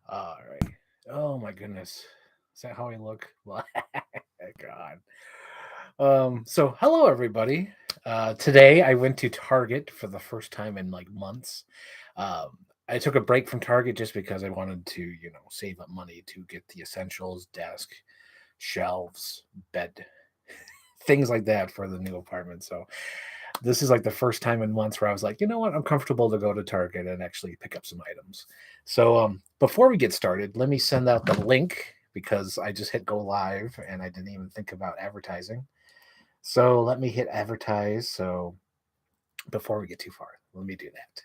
All right. Oh my goodness. Is that how I look? God. So hello everybody. Today I went to Target for the first time in like months. I took a break from Target just because I wanted to, save up money to get the essentials, desk, shelves, bed, things like that for the new apartment. So this is like the first time in months where I was like, you know what, I'm comfortable to go to Target and actually pick up some items. So before we get started, let me send out the link because I just hit go live and I didn't even think about advertising. So let me hit advertise. So before we get too far, let me do that.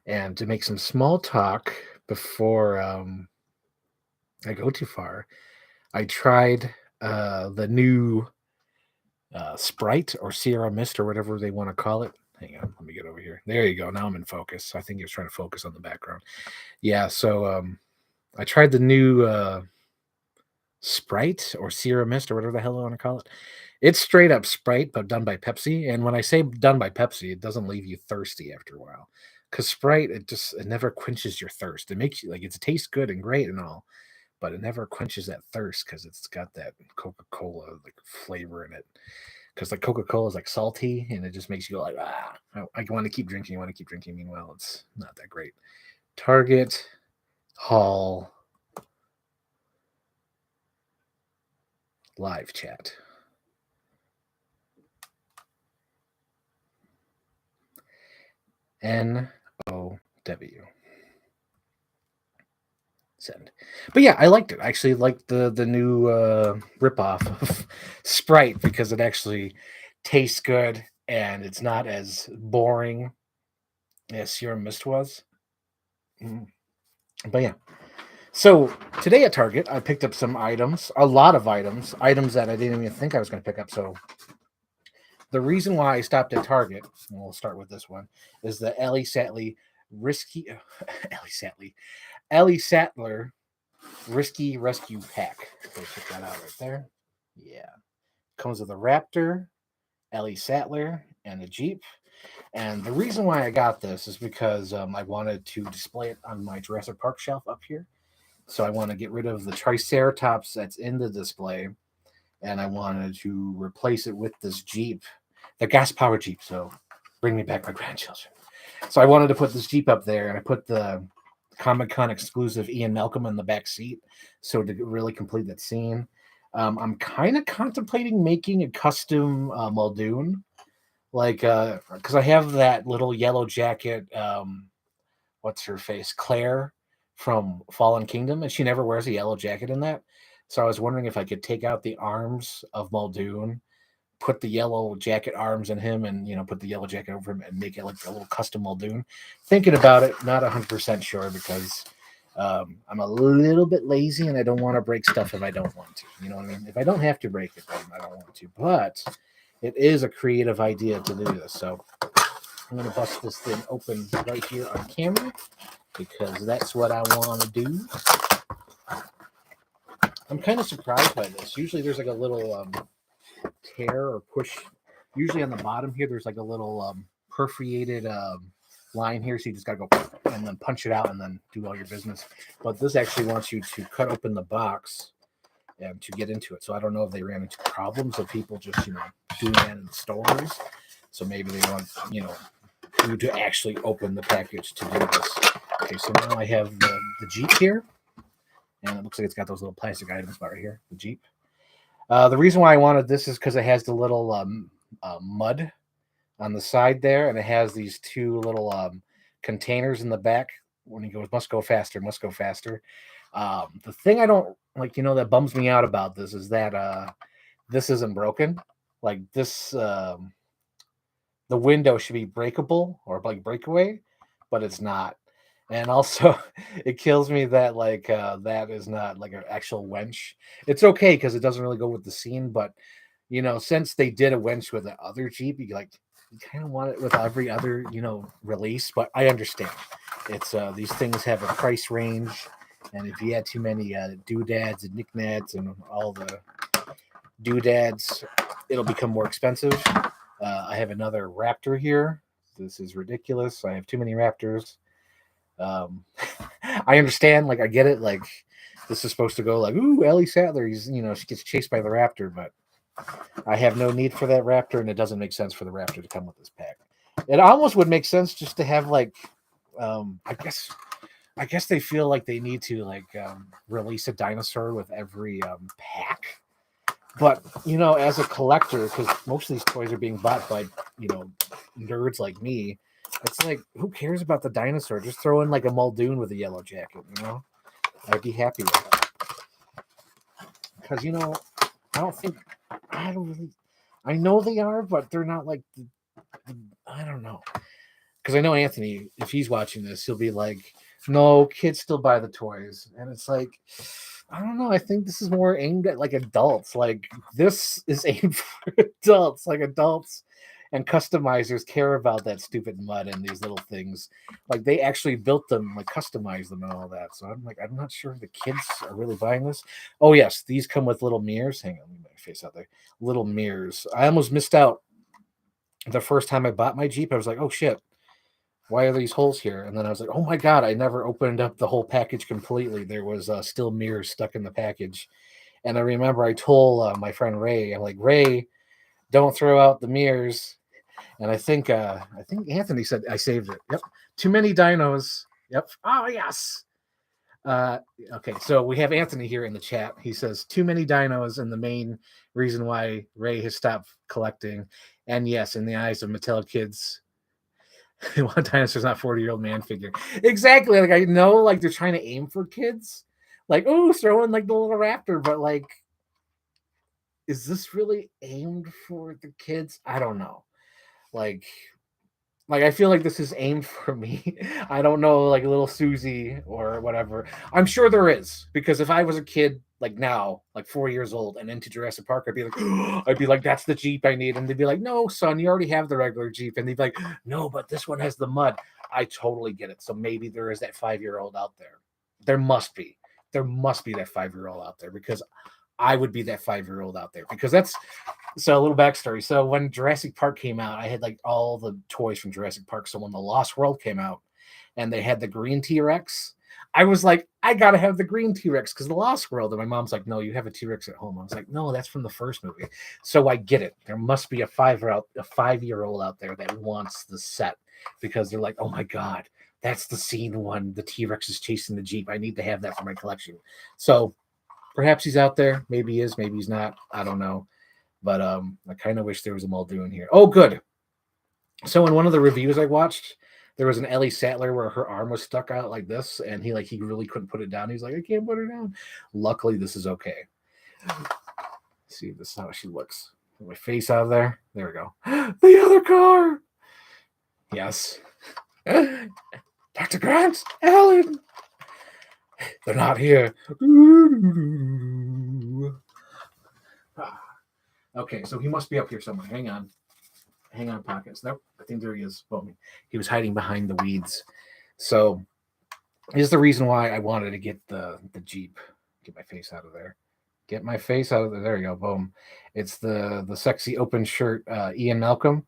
And to make some small talk before I go too far, I tried the new Sprite or Sierra Mist or whatever they want to call it. Hang on, let me get over here. There you go. Now I'm in focus. I think he was trying to focus on the background. Yeah, so I tried the new Sprite or Sierra Mist or whatever the hell I want to call it. It's straight up Sprite, but done by Pepsi. And when I say done by Pepsi, it doesn't leave you thirsty after a while. Because Sprite, it never quenches your thirst. It makes you like it tastes good and great and all, but it never quenches that thirst because it's got that Coca-Cola like flavor in it. Because like Coca-Cola is like salty and it just makes you go like I want to keep drinking. I want to keep drinking. Meanwhile, it's not that great. Target Hall live chat. NOW. Send. But yeah, I liked it. I actually liked the new ripoff of Sprite because it actually tastes good and it's not as boring as Sierra Mist was. Mm. But yeah. So today at Target, I picked up some items, a lot of items that I didn't even think I was going to pick up. So the reason why I stopped at Target, and we'll start with this one, is the Ellie Sattler risky Ellie Sattler Risky Rescue Pack. So check that out right there. Yeah. Comes with a Raptor, Ellie Sattler, and a Jeep. And the reason why I got this is because I wanted to display it on my Jurassic Park shelf up here. So I want to get rid of the Triceratops that's in the display, and I wanted to replace it with this Jeep, the gas powered Jeep. So bring me back my grandchildren. So I wanted to put this Jeep up there, and I put the Comic Con exclusive Ian Malcolm in the back seat, so to really complete that scene. I'm kind of contemplating making a custom Muldoon, like because I have that little yellow jacket. What's her face, Claire from Fallen Kingdom, and she never wears a yellow jacket in that. So I was wondering if I could take out the arms of Muldoon, put the yellow jacket arms in him, and put the yellow jacket over him, and make it like a little custom Muldoon. Thinking about it, not 100% sure because I'm a little bit lazy and I don't want to break stuff if I don't want to. You know what I mean? If I don't have to break it, then I don't want to. But it is a creative idea to do this, so I'm gonna bust this thing open right here on camera because that's what I want to do. I'm kind of surprised by this. Usually there's like a little tear or push. Usually on the bottom here, there's like a little perforated line here, so you just gotta go and then punch it out and then do all your business. But this actually wants you to cut open the box and to get into it. So I don't know if they ran into problems of people just doing that in the stores. So maybe they want you to actually open the package to do this. Okay, so now I have the Jeep here, and it looks like it's got those little plastic items right here. The Jeep. The reason why I wanted this is because it has the little mud on the side there, and it has these two little containers in the back. When he goes, must go faster, must go faster. The thing I don't like, that bums me out about this is that this isn't broken. Like this, the window should be breakable or like breakaway, but it's not. And also, it kills me that that is not like an actual wench. It's okay because it doesn't really go with the scene, but since they did a winch with the other Jeep, you kind of want it with every other release. But I understand it's these things have a price range, and if you add too many doodads and knickknacks and all the doodads, it'll become more expensive. I have another Raptor here. This is ridiculous. I have too many Raptors. Um, I understand, like I get it, like this is supposed to go like, ooh, Ellie Sattler, she gets chased by the raptor, but I have no need for that raptor, and it doesn't make sense for the raptor to come with this pack. It almost would make sense just to have like, I guess they feel like they need to like release a dinosaur with every pack. But as a collector, because most of these toys are being bought by nerds like me, it's like who cares about the dinosaur? Just throw in like a Muldoon with a yellow jacket. I'd be happy with that. Because I don't really. I know they are, but they're not like I don't know. Because I know Anthony, if he's watching this, he'll be like, "No, kids still buy the toys," and it's like, I don't know. I think this is more aimed at like adults. Like this is aimed for adults. Like adults and customizers care about that stupid mud and these little things. Like they actually built them, like customized them and all that. So I'm like, I'm not sure if the kids are really buying this. Oh yes, these come with little mirrors. Hang on, let me get my face out there. Little mirrors. I almost missed out the first time I bought my Jeep. I was like, oh shit, why are these holes here? And then I was like, oh my God, I never opened up the whole package completely. There was still mirrors stuck in the package. And I remember I told my friend Ray, I'm like, Ray, don't throw out the mirrors. And I think Anthony said I saved it. Yep. Too many dinos. Yep. Oh yes. Uh, okay, so we have Anthony here in the chat. He says too many dinos, and the main reason why Ray has stopped collecting. And yes, in the eyes of Mattel kids, one dinosaur's not 40-year-old man figure. Exactly. Like I know, like they're trying to aim for kids. Like, oh, throw in like the little raptor, but like, is this really aimed for the kids? I don't know. Like, like I feel like this is aimed for me. I don't know, like little Susie or whatever. I'm sure there is because if I was a kid like now, like 4 years old, and into Jurassic Park, I'd be like, I'd be like, that's the Jeep I need, and they'd be like, no, son, you already have the regular Jeep, and they'd be like, no, but this one has the mud. I totally get it. So maybe there is that 5-year-old out there. There must be. There must be that 5-year-old out there because I would be that 5-year-old out there because that's so a little backstory. So when Jurassic Park came out, I had like all the toys from Jurassic Park. So when the Lost World came out and they had the green T-Rex, I was like, I gotta have the green T-Rex because the Lost World. And my mom's like, no, you have a T-Rex at home. I was like, no, that's from the first movie. So I get it. There must be a 5-year-old out there that wants the set because they're like, oh my God, that's the scene one. The T-Rex is chasing the Jeep. I need to have that for my collection. So perhaps he's out there. Maybe he is. Maybe he's not. I don't know. But I kind of wish there was a Muldoon here. Oh, good. So in one of the reviews I watched, there was an Ellie Sattler where her arm was stuck out like this, and he really couldn't put it down. He's like, I can't put it down. Luckily, this is okay. Let's see if this is how she looks. Get my face out of there. There we go. The other car. Yes. Dr. Grant, Ellen. They're not here. Okay, so he must be up here somewhere. Hang on. Hang on, pockets. Nope, I think there he is. Boom. He was hiding behind the weeds. So here's the reason why I wanted to get the Jeep. Get my face out of there. Get my face out of there. There you go. Boom. It's the sexy open shirt Ian Malcolm.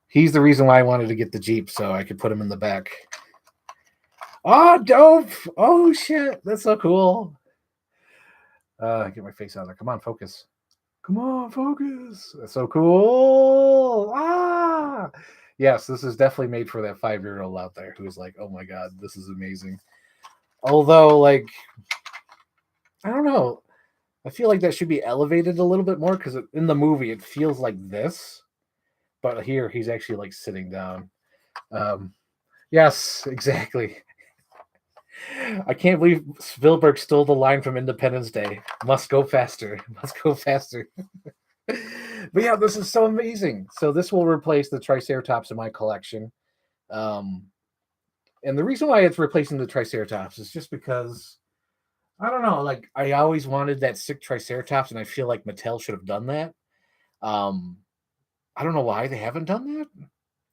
He's the reason why I wanted to get the Jeep so I could put him in the back. Oh, dope. Oh, shit. That's so cool. Get my face out of there. Come on, focus. Come on, focus. That's so cool. Ah, yes, this is definitely made for that 5-year-old out there who's like, oh my God, this is amazing. Although, like, I don't know. I feel like that should be elevated a little bit more because in the movie it feels like this. But here he's actually like sitting down. Yes, exactly. I can't believe Spielberg stole the line from Independence Day. Must go faster. Must go faster. But yeah, this is so amazing. So this will replace the Triceratops in my collection. And the reason why it's replacing the Triceratops is just because I don't know, like I always wanted that sick Triceratops, and I feel like Mattel should have done that. I don't know why they haven't done that.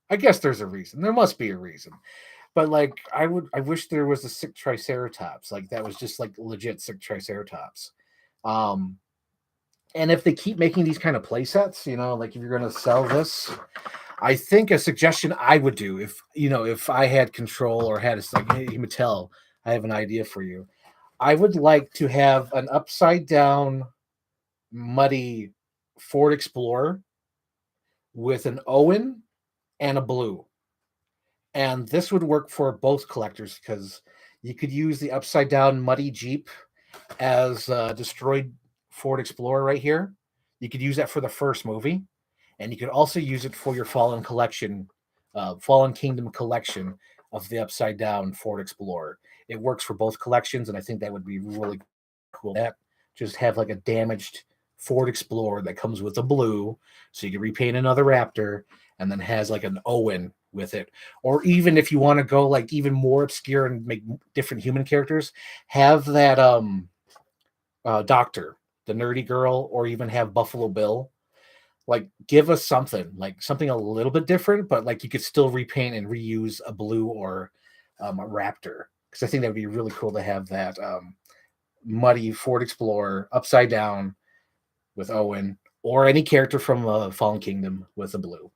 I guess there's a reason. There must be a reason. But like I wish there was a sick Triceratops. Like that was just like legit sick Triceratops. And if they keep making these kind of play sets, like if you're gonna sell this, I think a suggestion I would do if I had control or had a like, hey, Mattel, I have an idea for you. I would like to have an upside down muddy Ford Explorer with an Owen and a blue. And this would work for both collectors because you could use the upside down muddy Jeep as a destroyed Ford Explorer right here. You could use that for the first movie, and you could also use it for your Fallen Kingdom collection of the upside down Ford Explorer. It works for both collections, and I think that would be really cool. That just have like a damaged Ford Explorer that comes with a blue, so you can repaint another Raptor, and then has like an Owen with it. Or even if you want to go like even more obscure and make different human characters, have that doctor, the nerdy girl, or even have Buffalo Bill. Like, give us something, like something a little bit different, but like you could still repaint and reuse a blue or a Raptor. Because I think that would be really cool to have that muddy Ford Explorer upside down with Owen, or any character from Fallen Kingdom with a blue,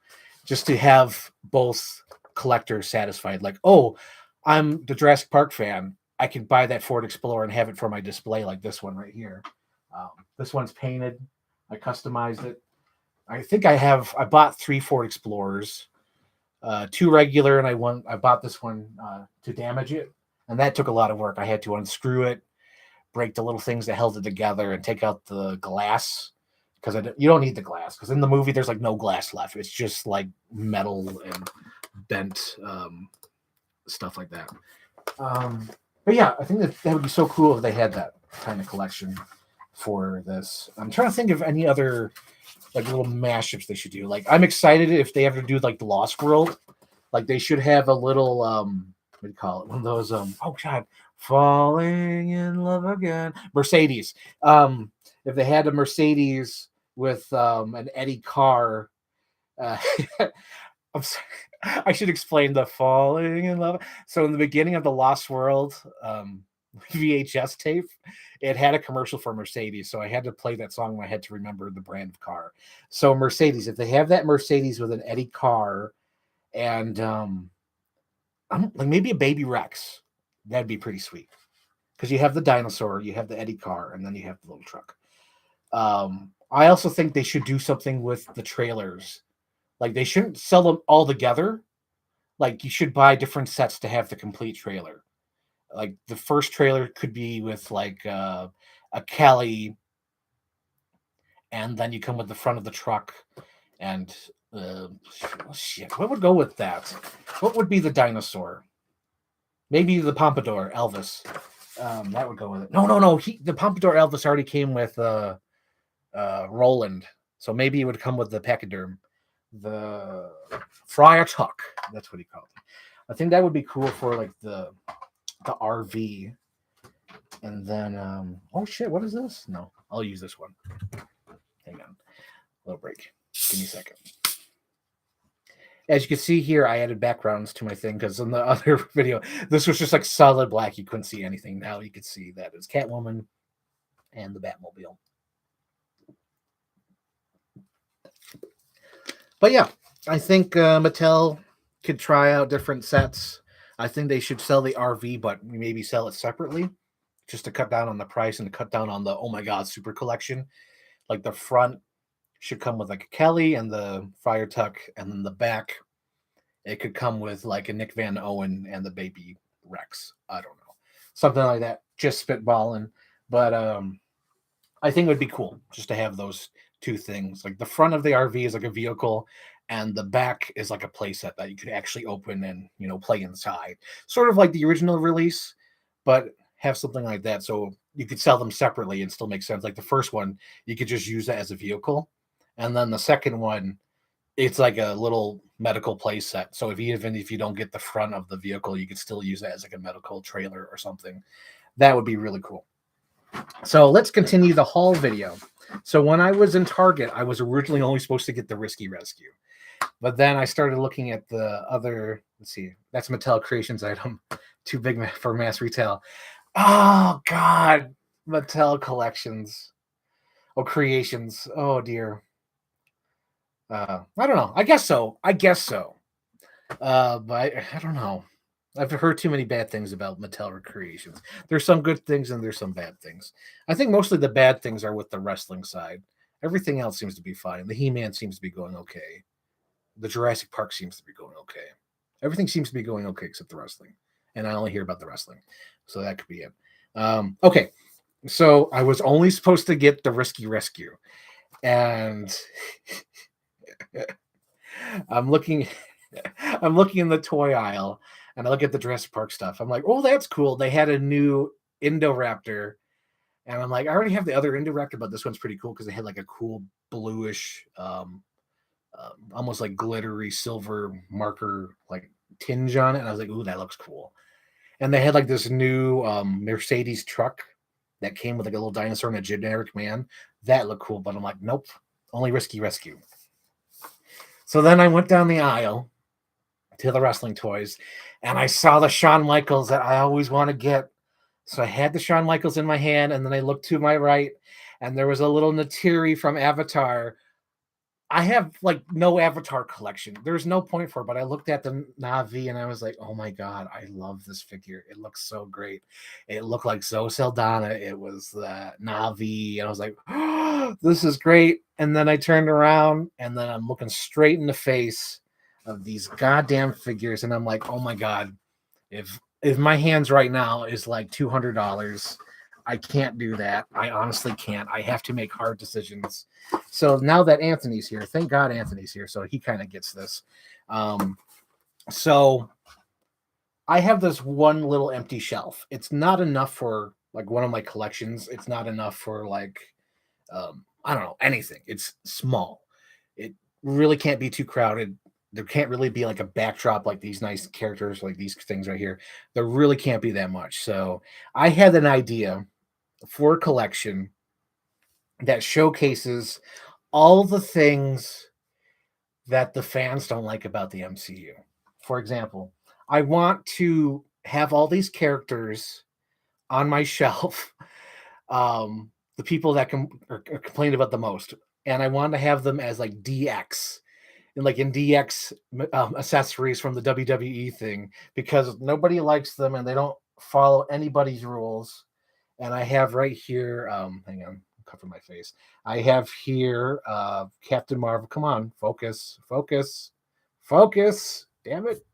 just to have both collectors satisfied. Like, oh, I'm the Jurassic Park fan. I could buy that Ford Explorer and have it for my display, like this one right here. This one's painted. I customized it. I think I bought 3 Ford Explorers, 2 regular, and I bought this one to damage it, and that took a lot of work. I had to unscrew it, break the little things that held it together, and take out the glass because you don't need the glass because in the movie there's like no glass left. It's just like metal and bent stuff like that. But yeah, I think that would be so cool if they had that kind of collection for this. I'm trying to think of any other like little mashups they should do. Like, I'm excited if they ever do like the Lost World. Like, they should have a little what do you call it? One of those oh god, falling in love again. Mercedes. If they had a Mercedes with an Eddie Carr, uh, I'm sorry. I should explain the falling in love. So in the beginning of the Lost World VHS tape, it had a commercial for Mercedes. So I had to play that song in my head to remember the brand of car. So Mercedes, if they have that Mercedes with an Eddie Carr and like maybe a baby Rex, that'd be pretty sweet. Because you have the dinosaur, you have the Eddie Carr, and then you have the little truck. I also think they should do something with the trailers. Like, they shouldn't sell them all together. Like, you should buy different sets to have the complete trailer. Like, the first trailer could be with like a Kelly, and then you come with the front of the truck, and shit, what would go with that? What would be the dinosaur? Maybe the Pompadour Elvis. That would go with it. No. The Pompadour Elvis already came with Roland, so maybe it would come with the Pachyderm. The Friar Tuck, that's what he called it. I think that would be cool for like the RV. And then oh shit, what is this? No, I'll use this one. Hang on, a little break. Give me a second. As you can see here, I added backgrounds to my thing because in the other video, this was just like solid black. You couldn't see anything. Now you can see that it's Catwoman and the Batmobile. But yeah, I think Mattel could try out different sets. I think they should sell the RV, but maybe sell it separately just to cut down on the price and to cut down on the, oh my God, super collection. Like, the front should come with like a Kelly and the Friar Tuck, and then the back, it could come with like a Nick Van Owen and the baby Rex. I don't know. Something like that. Just spitballing. But I think it would be cool just to have those 2 things. Like, the front of the RV is like a vehicle, and the back is like a playset that you could actually open and, play inside. Sort of like the original release, but have something like that so you could sell them separately and still make sense. Like, the first one, you could just use that as a vehicle. And then the second one, it's like a little medical playset. So even if you don't get the front of the vehicle, you could still use it as like a medical trailer or something. That would be really cool. So let's continue the haul video. So when I was in Target, I was originally only supposed to get the Risky Rescue. But then I started looking at the other, let's see, that's Mattel Creations item, too big for mass retail. Oh, God, Mattel Collections. Oh, Creations. Oh, dear. I don't know. I guess so. But I don't know. I've heard too many bad things about Mattel Creations. There's some good things and there's some bad things. I think mostly the bad things are with the wrestling side. Everything else seems to be fine. The He-Man seems to be going okay. The Jurassic Park seems to be going okay. Everything seems to be going okay except the wrestling. And I only hear about the wrestling. So that could be it. Okay. So I was only supposed to get the Risky Rescue. And I'm looking I'm looking in the toy aisle and I look at the Jurassic Park stuff. I'm like, oh, that's cool. They had a new Indoraptor. And I'm like, I already have the other Indoraptor, but this one's pretty cool because they had like a cool bluish, almost like glittery silver marker like tinge on it. And I was like, ooh, that looks cool. And they had like this new Mercedes truck that came with like a little dinosaur and a generic man. That looked cool, but I'm like, nope, only Risky Rescue. So then I went down the aisle to the wrestling toys and I saw the Shawn Michaels that I always want to get. So I had the Shawn Michaels in my hand and then I looked to my right and there was a little Natiri from Avatar. I have like no Avatar collection. There's no point for it, but I looked at the Navi and I was like, oh my God, I love this figure. It looks so great. It looked like Zoe Saldana. It was the Navi. And I was like, oh, this is great. And then I turned around and then I'm looking straight in the face of these goddamn figures. And I'm like, oh my God, if my hands right now is like $200, I can't do that. I honestly can't. I have to make hard decisions. So now that Anthony's here, thank God Anthony's here, so he kind of gets this. So I have this one little empty shelf. It's not enough for like one of my collections. It's not enough for like I don't know, anything. It's small. It really can't be too crowded. There can't really be like a backdrop like these nice characters, like these things right here. There really can't be that much. So I had an idea for a collection that showcases all the things that the fans don't like about the MCU. For example, I want to have all these characters on my shelf, the people that are complained about the most, and I want to have them as like DX and like in DX accessories from the WWE thing because nobody likes them and they don't follow anybody's rules. And I have right here, hang on, cover my face. I have here Captain Marvel. Come on, focus. Damn it.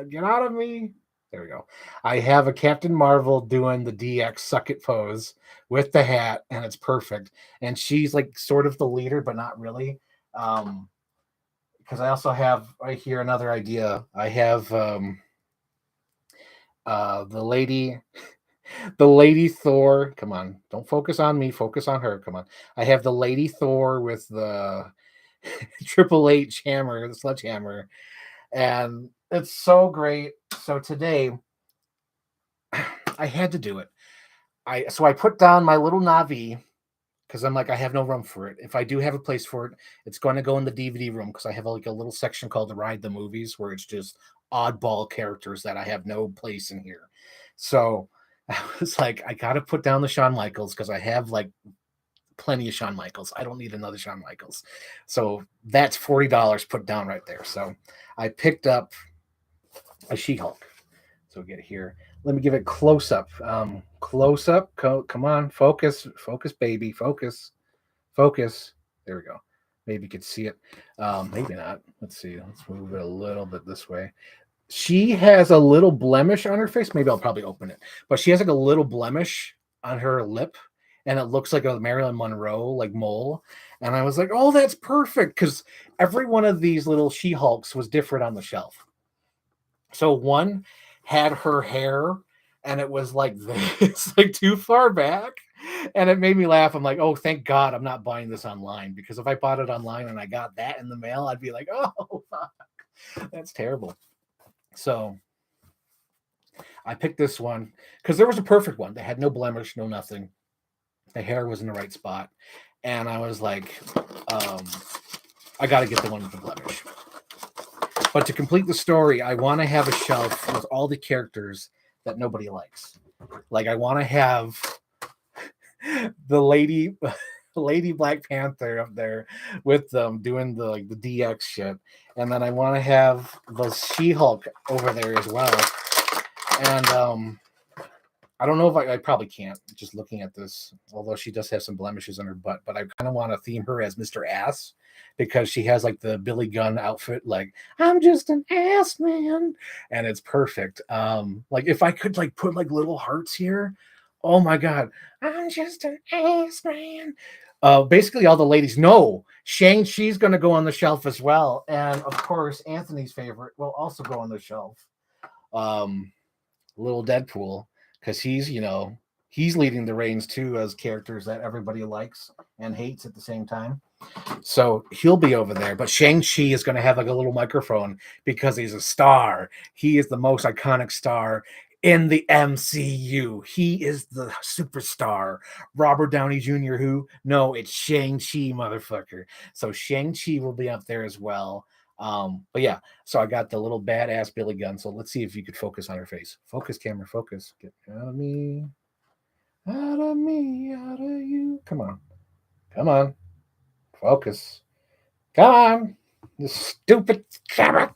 Get out of me. There we go. I have a Captain Marvel doing the DX suck it pose with the hat, and it's perfect. And she's like sort of the leader, but not really. Because I also have right here another idea. I have the lady Thor. Come on, don't focus on me. Focus on her. Come on. I have the lady Thor with the Triple H hammer, the sledgehammer, and it's so great. So today, I had to do it. I put down my little Navi because I'm like I have no room for it. If I do have a place for it, it's going to go in the DVD room because I have like a little section called the Ride the Movies where it's just oddball characters that I have no place in here. So I was like, I got to put down the Shawn Michaels because I have like plenty of Shawn Michaels. I don't need another Shawn Michaels. So that's $40 put down right there. So I picked up a She-Hulk. So get it here. Let me give it close up. Close up. Come on. Focus, baby. Focus. There we go. Maybe you could see it. Maybe not. Let's see. Let's move it a little bit this way. She has a little blemish on her face. Maybe I'll probably open it. But she has like a little blemish on her lip. And it looks like a Marilyn Monroe like mole. And I was like, oh, that's perfect. Because every one of these little She-Hulks was different on the shelf. So one had her hair and it was like this, like too far back. And it made me laugh. I'm like, oh, thank God I'm not buying this online. Because if I bought it online and I got that in the mail, I'd be like, oh, fuck. That's terrible. So I picked this one because there was a perfect one. They had no blemish, no nothing. The hair was in the right spot. And I was like, I got to get the one with the blemish. But to complete the story, I want to have a shelf with all the characters that nobody likes. Like I want to have the lady Lady Black Panther up there with them doing the like the DX shit, and then I want to have the She-Hulk over there as well. And I don't know if I probably can't just looking at this, although she does have some blemishes on her butt, but I kind of want to theme her as Mr. Ass because she has like the Billy Gunn outfit, like I'm just an ass man, and it's perfect. Like if I could like put like little hearts here, oh my god, I'm just an ass man. Basically all the ladies know Shang-Chi's gonna go on the shelf as well. And of course, Anthony's favorite will also go on the shelf. Um, Little Deadpool, because he's leading the reins too as characters that everybody likes and hates at the same time. So he'll be over there. But Shang-Chi is going to have like a little microphone because he's a star. He is the most iconic star in the MCU. He is the superstar. Robert Downey Jr., who? No, it's Shang-Chi, motherfucker. So Shang-Chi will be up there as well. But yeah, so I got the little badass Billy Gunn. So let's see if you could focus on her face. Focus, camera, focus. Get out of me. Out of me, out of you. Come on. Come on. Focus. Come on. You stupid camera.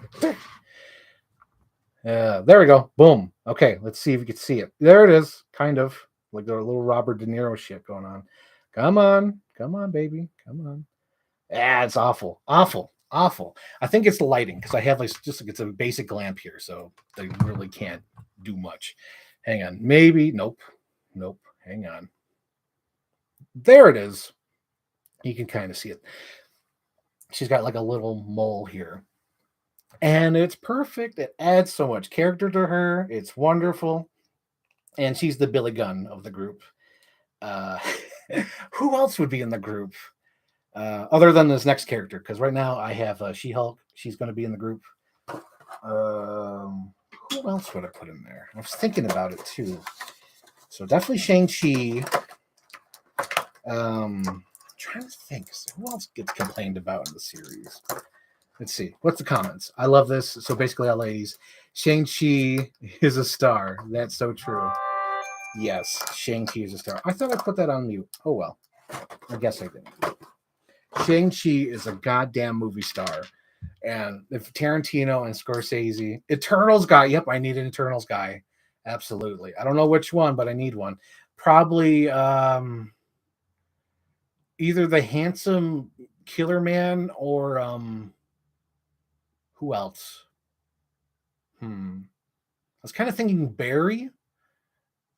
There we go. Boom. Okay, let's see if you can see it. There it is. Kind of. Like the little Robert De Niro shit going on. Come on. Come on, baby. Come on. Yeah, it's awful. Awful. Awful. I think it's the lighting because I have like just like it's a basic lamp here, so they really can't do much. Hang on. Maybe. Nope. Nope. Hang on. There it is. You can kind of see it. She's got like a little mole here. And it's perfect. It adds so much character to her. It's wonderful. And she's the Billy Gunn of the group. Uh, who else would be in the group other than this next character? Because right now I have She-Hulk. She's going to be in the group. Who else would I put in there? I was thinking about it too. So definitely Shang-Chi. Trying to think. Who else gets complained about in the series? Let's see. What's the comments? I love this. So basically, all ladies, Shang-Chi is a star. That's so true. Yes, Shang-Chi is a star. I thought I put that on mute. Oh, well. I guess I didn't. Shang-Chi is a goddamn movie star. And if Tarantino and Scorsese, Eternals guy. Yep, I need an Eternals guy. Absolutely. I don't know which one, but I need one. Probably either the handsome Killer Man or who else? I was kind of thinking Barry,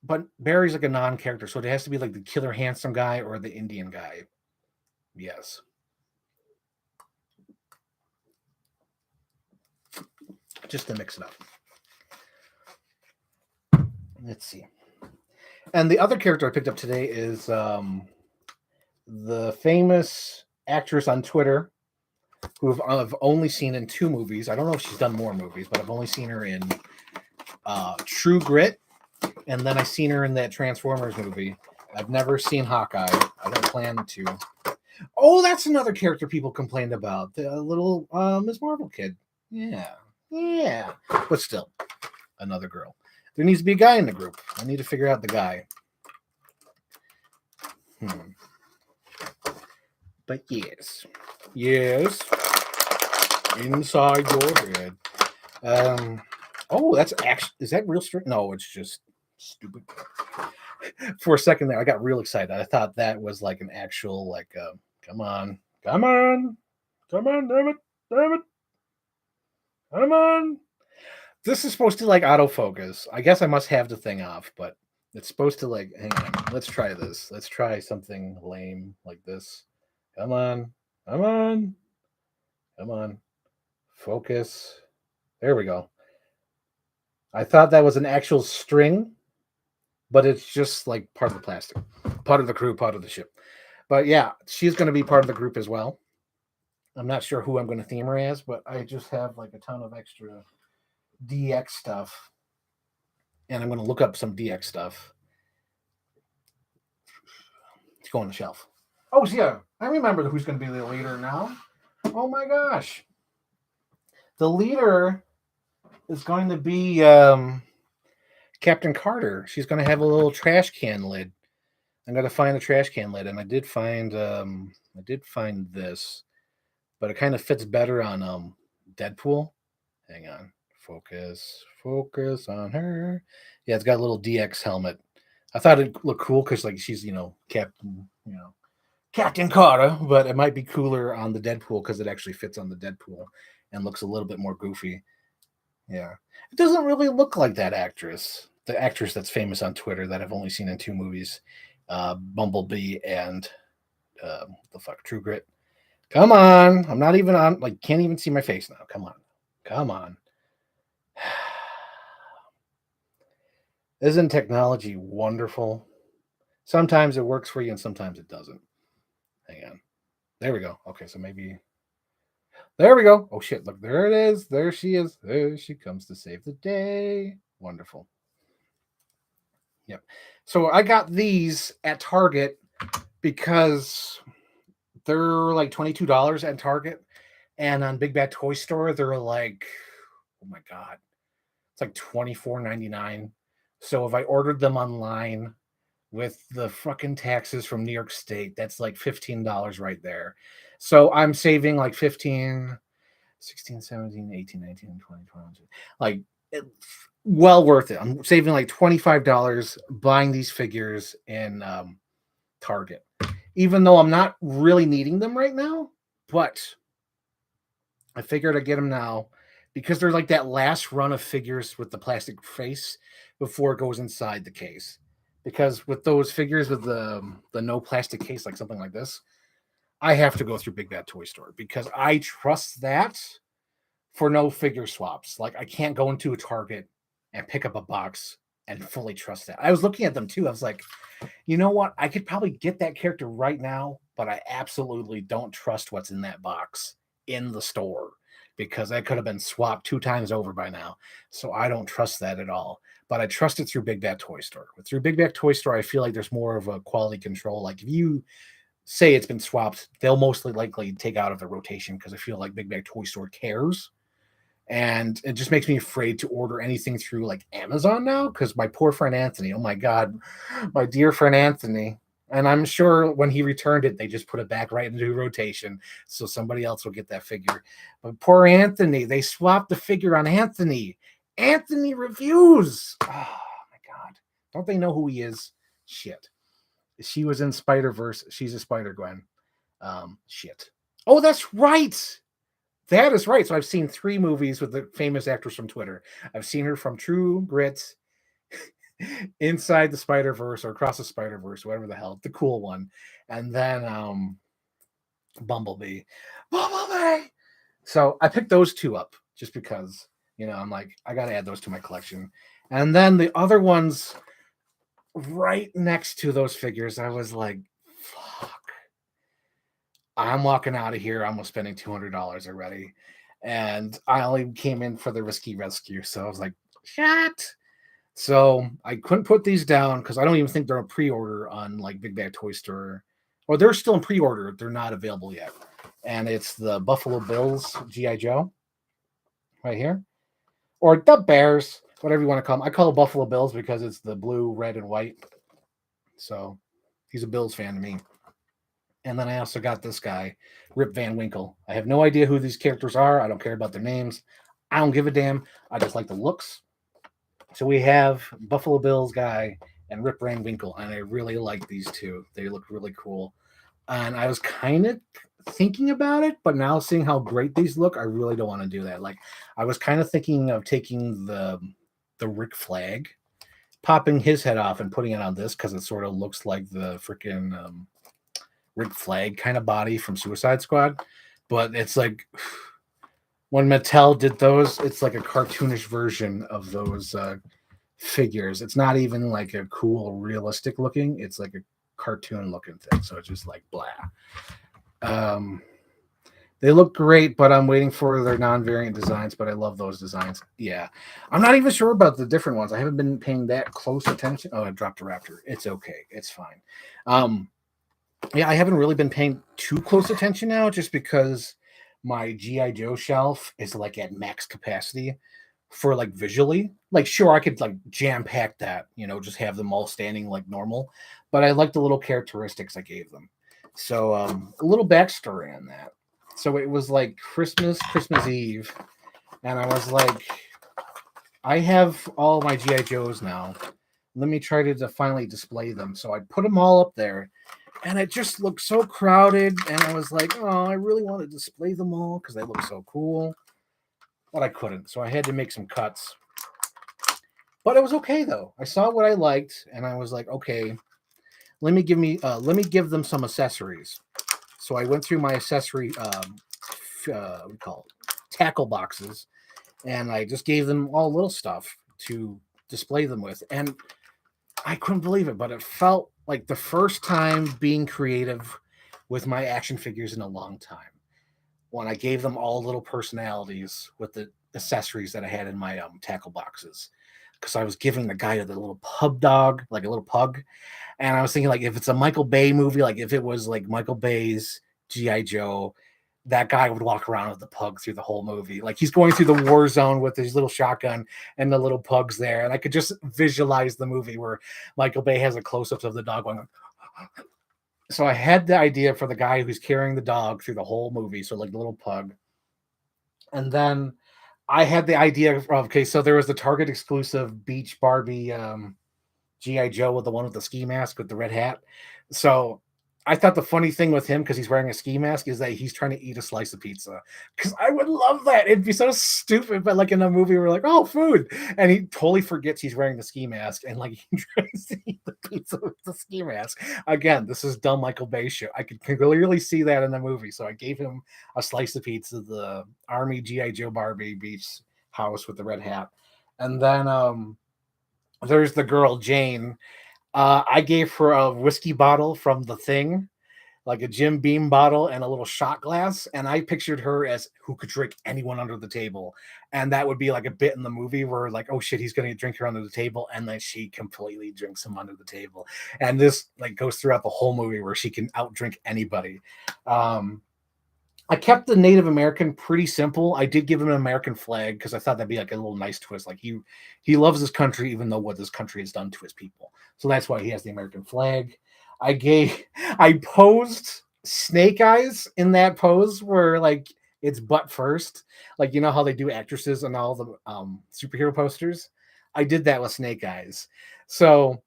but Barry's like a non-character, so it has to be like the killer handsome guy or the Indian guy. Yes. Just to mix it up. Let's see. And the other character I picked up today is the famous actress on Twitter who I've only seen in 2 movies. I don't know if she's done more movies, but I've only seen her in True Grit, and then I've seen her in that Transformers movie. I've never seen Hawkeye. I don't plan to. Oh, that's another character people complained about. The little Ms. Marvel kid. Yeah. Yeah. But still, another girl. There needs to be a guy in the group. I need to figure out the guy. But yes. Yes. Inside your head. Oh, that's actually, is that real string? No, it's just stupid. For a second there, I got real excited. I thought that was like an actual, like, come on, damn it, come on. This is supposed to like autofocus. I guess I must have the thing off, but it's supposed to like, hang on, let's try this. Let's try something lame like this. Come on, come on, come on, focus. There we go. I thought that was an actual string, but it's just like part of the plastic, part of the crew, part of the ship. But yeah, she's going to be part of the group as well. I'm not sure who I'm going to theme her as, but I just have like a ton of extra DX stuff. And I'm going to look up some DX stuff. Let's go on the shelf. Oh, yeah. I remember who's going to be the leader now. Oh my gosh. The leader is going to be Captain Carter. She's going to have a little trash can lid. I'm gonna find a trash can lid, and I did find this, but it kind of fits better on Deadpool. Hang on, focus on her. Yeah, it's got a little DX helmet. I thought it looked cool because like she's Captain Carter, but it might be cooler on the Deadpool because it actually fits on the Deadpool and looks a little bit more goofy. Yeah. It doesn't really look like that actress. The actress that's famous on Twitter that I've only seen in two movies, Bumblebee and the fuck True Grit. Come on. I'm not even on like can't even see my face now. Come on. Come on. Isn't technology wonderful? Sometimes it works for you and sometimes it doesn't. Hang on. There we go. Okay, so maybe there we go. Oh shit, look, there it is. There she is. There she comes to save the day. Wonderful. Yep. So I got these at Target because they're like $22 at Target. And on Big Bad Toy Store, they're like, oh my God, it's like $24.99. So if I ordered them online with the fucking taxes from New York State, that's like $15 right there. So I'm saving like 15, 16, 17, 18, 19, 20, 22. Like, well worth it. I'm saving like $25 buying these figures in Target, even though I'm not really needing them right now. But I figured I'd get them now because they're like that last run of figures with the plastic face before it goes inside the case. Because with those figures with the no plastic case, like something like this, I have to go through Big Bad Toy Store because I trust that for no figure swaps. Like I can't go into a Target and pick up a box and fully trust that. I was looking at them too. I was like, you know what? I could probably get that character right now, but I absolutely don't trust what's in that box in the store because that could have been swapped 2 times over by now. So I don't trust that at all. But I trust it through Big Bad Toy Store. Through Big Bad Toy Store, I feel like there's more of a quality control. Like if you say it's been swapped, they'll mostly likely take out of the rotation because I feel like Big Bad Toy Store cares. And it just makes me afraid to order anything through like Amazon now because my poor friend Anthony, oh my God, my dear friend Anthony. And I'm sure when he returned it, they just put it back right into rotation. So somebody else will get that figure. But poor Anthony, they swapped the figure on Anthony. Anthony reviews. Oh my God. Don't they know who he is? Shit. She was in Spider-Verse. She's a Spider-Gwen. Shit. Oh, that's right. That is right. So I've seen 3 movies with the famous actress from Twitter. I've seen her from True Grit, Inside the Spider-Verse or Across the Spider-Verse, whatever the hell, the cool one. And then Bumblebee. Bumblebee! So I picked those 2 up just because, I'm like, I got to add those to my collection. And then the other ones right next to those figures, I was like, fuck. I'm walking out of here almost spending $200 already. And I only came in for the risky rescue. So I was like, shit. So I couldn't put these down because I don't even think they're on pre-order on like Big Bad Toy Store. Or they're still in pre-order. They're not available yet. And it's the Buffalo Bills G.I. Joe right here. Or the Bears, whatever you want to call them. I call it Buffalo Bills because it's the blue, red, and white. So he's a Bills fan to me. And then I also got this guy, Rip Van Winkle. I have no idea who these characters are. I don't care about their names. I don't give a damn. I just like the looks. So we have Buffalo Bills guy and Rip Van Winkle, and I really like these 2. They look really cool. And I was kind of thinking about it, but now seeing how great these look, I really don't want to do that. Like I was kind of thinking of taking the Rick Flag, popping his head off and putting it on this because it sort of looks like the freaking Rick Flag kind of body from Suicide Squad. But it's like when Mattel did those, it's like a cartoonish version of those figures. It's not even like a cool, realistic looking. It's like a cartoon looking thing. So it's just like blah. They look great, but I'm waiting for their non-variant designs, but I love those designs. Yeah. I'm not even sure about the different ones. I haven't been paying that close attention. Oh, I dropped a Raptor. It's okay. It's fine. Yeah, I haven't really been paying too close attention now just because my G.I. Joe shelf is like at max capacity. for like visually. Like, sure, I could like jam pack that, just have them all standing like normal, but I like the little characteristics I gave them. So, a little backstory on that. So it was like Christmas Eve, and I was like, I have all my GI Joes now. Let me try to finally display them. So I put them all up there, and it just looked so crowded. And I was like, oh, I really want to display them all because they look so cool, but I couldn't. So I had to make some cuts. But it was okay though. I saw what I liked, and I was like, okay, let me give them some accessories. So I went through my accessory, what do you call it, tackle boxes, and I just gave them all little stuff to display them with. And I couldn't believe it, but it felt like the first time being creative with my action figures in a long time. When I gave them all little personalities with the accessories that I had in my tackle boxes, because I was giving the guy the little pub dog, like a little pug, and I was thinking like if it's a Michael Bay movie, like if it was like Michael Bay's GI Joe, that guy would walk around with the pug through the whole movie. Like he's going through the war zone with his little shotgun and the little pug's there. And I could just visualize the movie where Michael Bay has a close-up of the dog going. So I had the idea for the guy who's carrying the dog through the whole movie. So like the little pug. And then I had the idea of, okay, so there was the Target exclusive Beach Barbie GI Joe with the one with the ski mask with the red hat. So I thought the funny thing with him, because he's wearing a ski mask, is that he's trying to eat a slice of pizza. Because I would love that. It'd be so stupid, but like in a movie, we're like, oh, food. And he totally forgets he's wearing the ski mask and like he tries to eat the pizza with the ski mask. Again, this is dumb Michael Bay shit. I could clearly see that in the movie. So I gave him a slice of pizza, the Army GI Joe Barbie Beach house with the red hat. And then there's the girl, Jane. I gave her a whiskey bottle from The Thing, like a Jim Beam bottle and a little shot glass. And I pictured her as who could drink anyone under the table. And that would be like a bit in the movie where like, oh shit, he's going to drink her under the table. And then she completely drinks him under the table. And this like goes throughout the whole movie where she can outdrink anybody. I kept the Native American pretty simple. I did give him an American flag because I thought that'd be like a little nice twist. Like he loves his country, even though what this country has done to his people. So that's why he has the American flag. I posed Snake Eyes in that pose where like it's butt first. Like, you know how they do actresses and all the superhero posters? I did that with Snake Eyes. So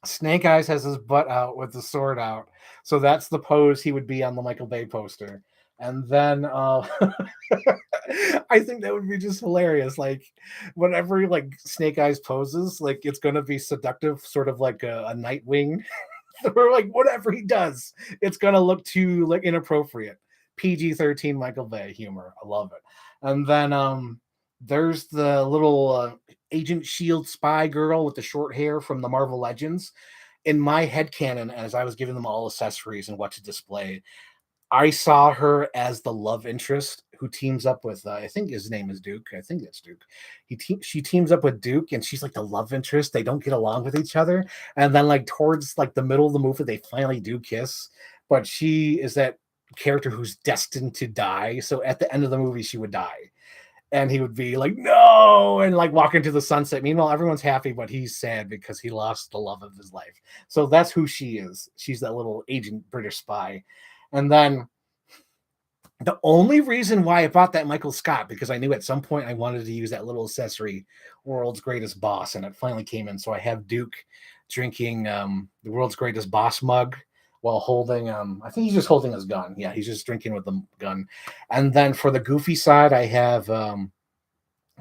Snake Eyes has his butt out with the sword out. So that's the pose he would be on the Michael Bay poster. And then I think that would be just hilarious. Like whenever like Snake Eyes poses, like it's gonna be seductive, sort of like a Nightwing. Or like whatever he does, it's gonna look too like inappropriate. PG-13 Michael Bay humor. I love it. And then there's the little Agent Shield spy girl with the short hair from the Marvel Legends. In my head canon, as I was giving them all accessories and what to display, I saw her as the love interest who teams up with I think his name is Duke. I think that's Duke. She teams up with Duke, and she's like the love interest. They don't get along with each other, and then like towards like the middle of the movie, they finally do kiss. But she is that character who's destined to die. So at the end of the movie, she would die, and he would be like, no, and like walk into the sunset. Meanwhile, everyone's happy, but he's sad because he lost the love of his life. So that's who she is. She's that little agent British spy. And then the only reason why I bought that Michael Scott, because I knew at some point I wanted to use that little accessory, World's Greatest Boss, and it finally came in. So I have Duke drinking the World's Greatest Boss mug while holding, I think he's just holding his gun. Yeah, he's just drinking with the gun. And then for the goofy side, I have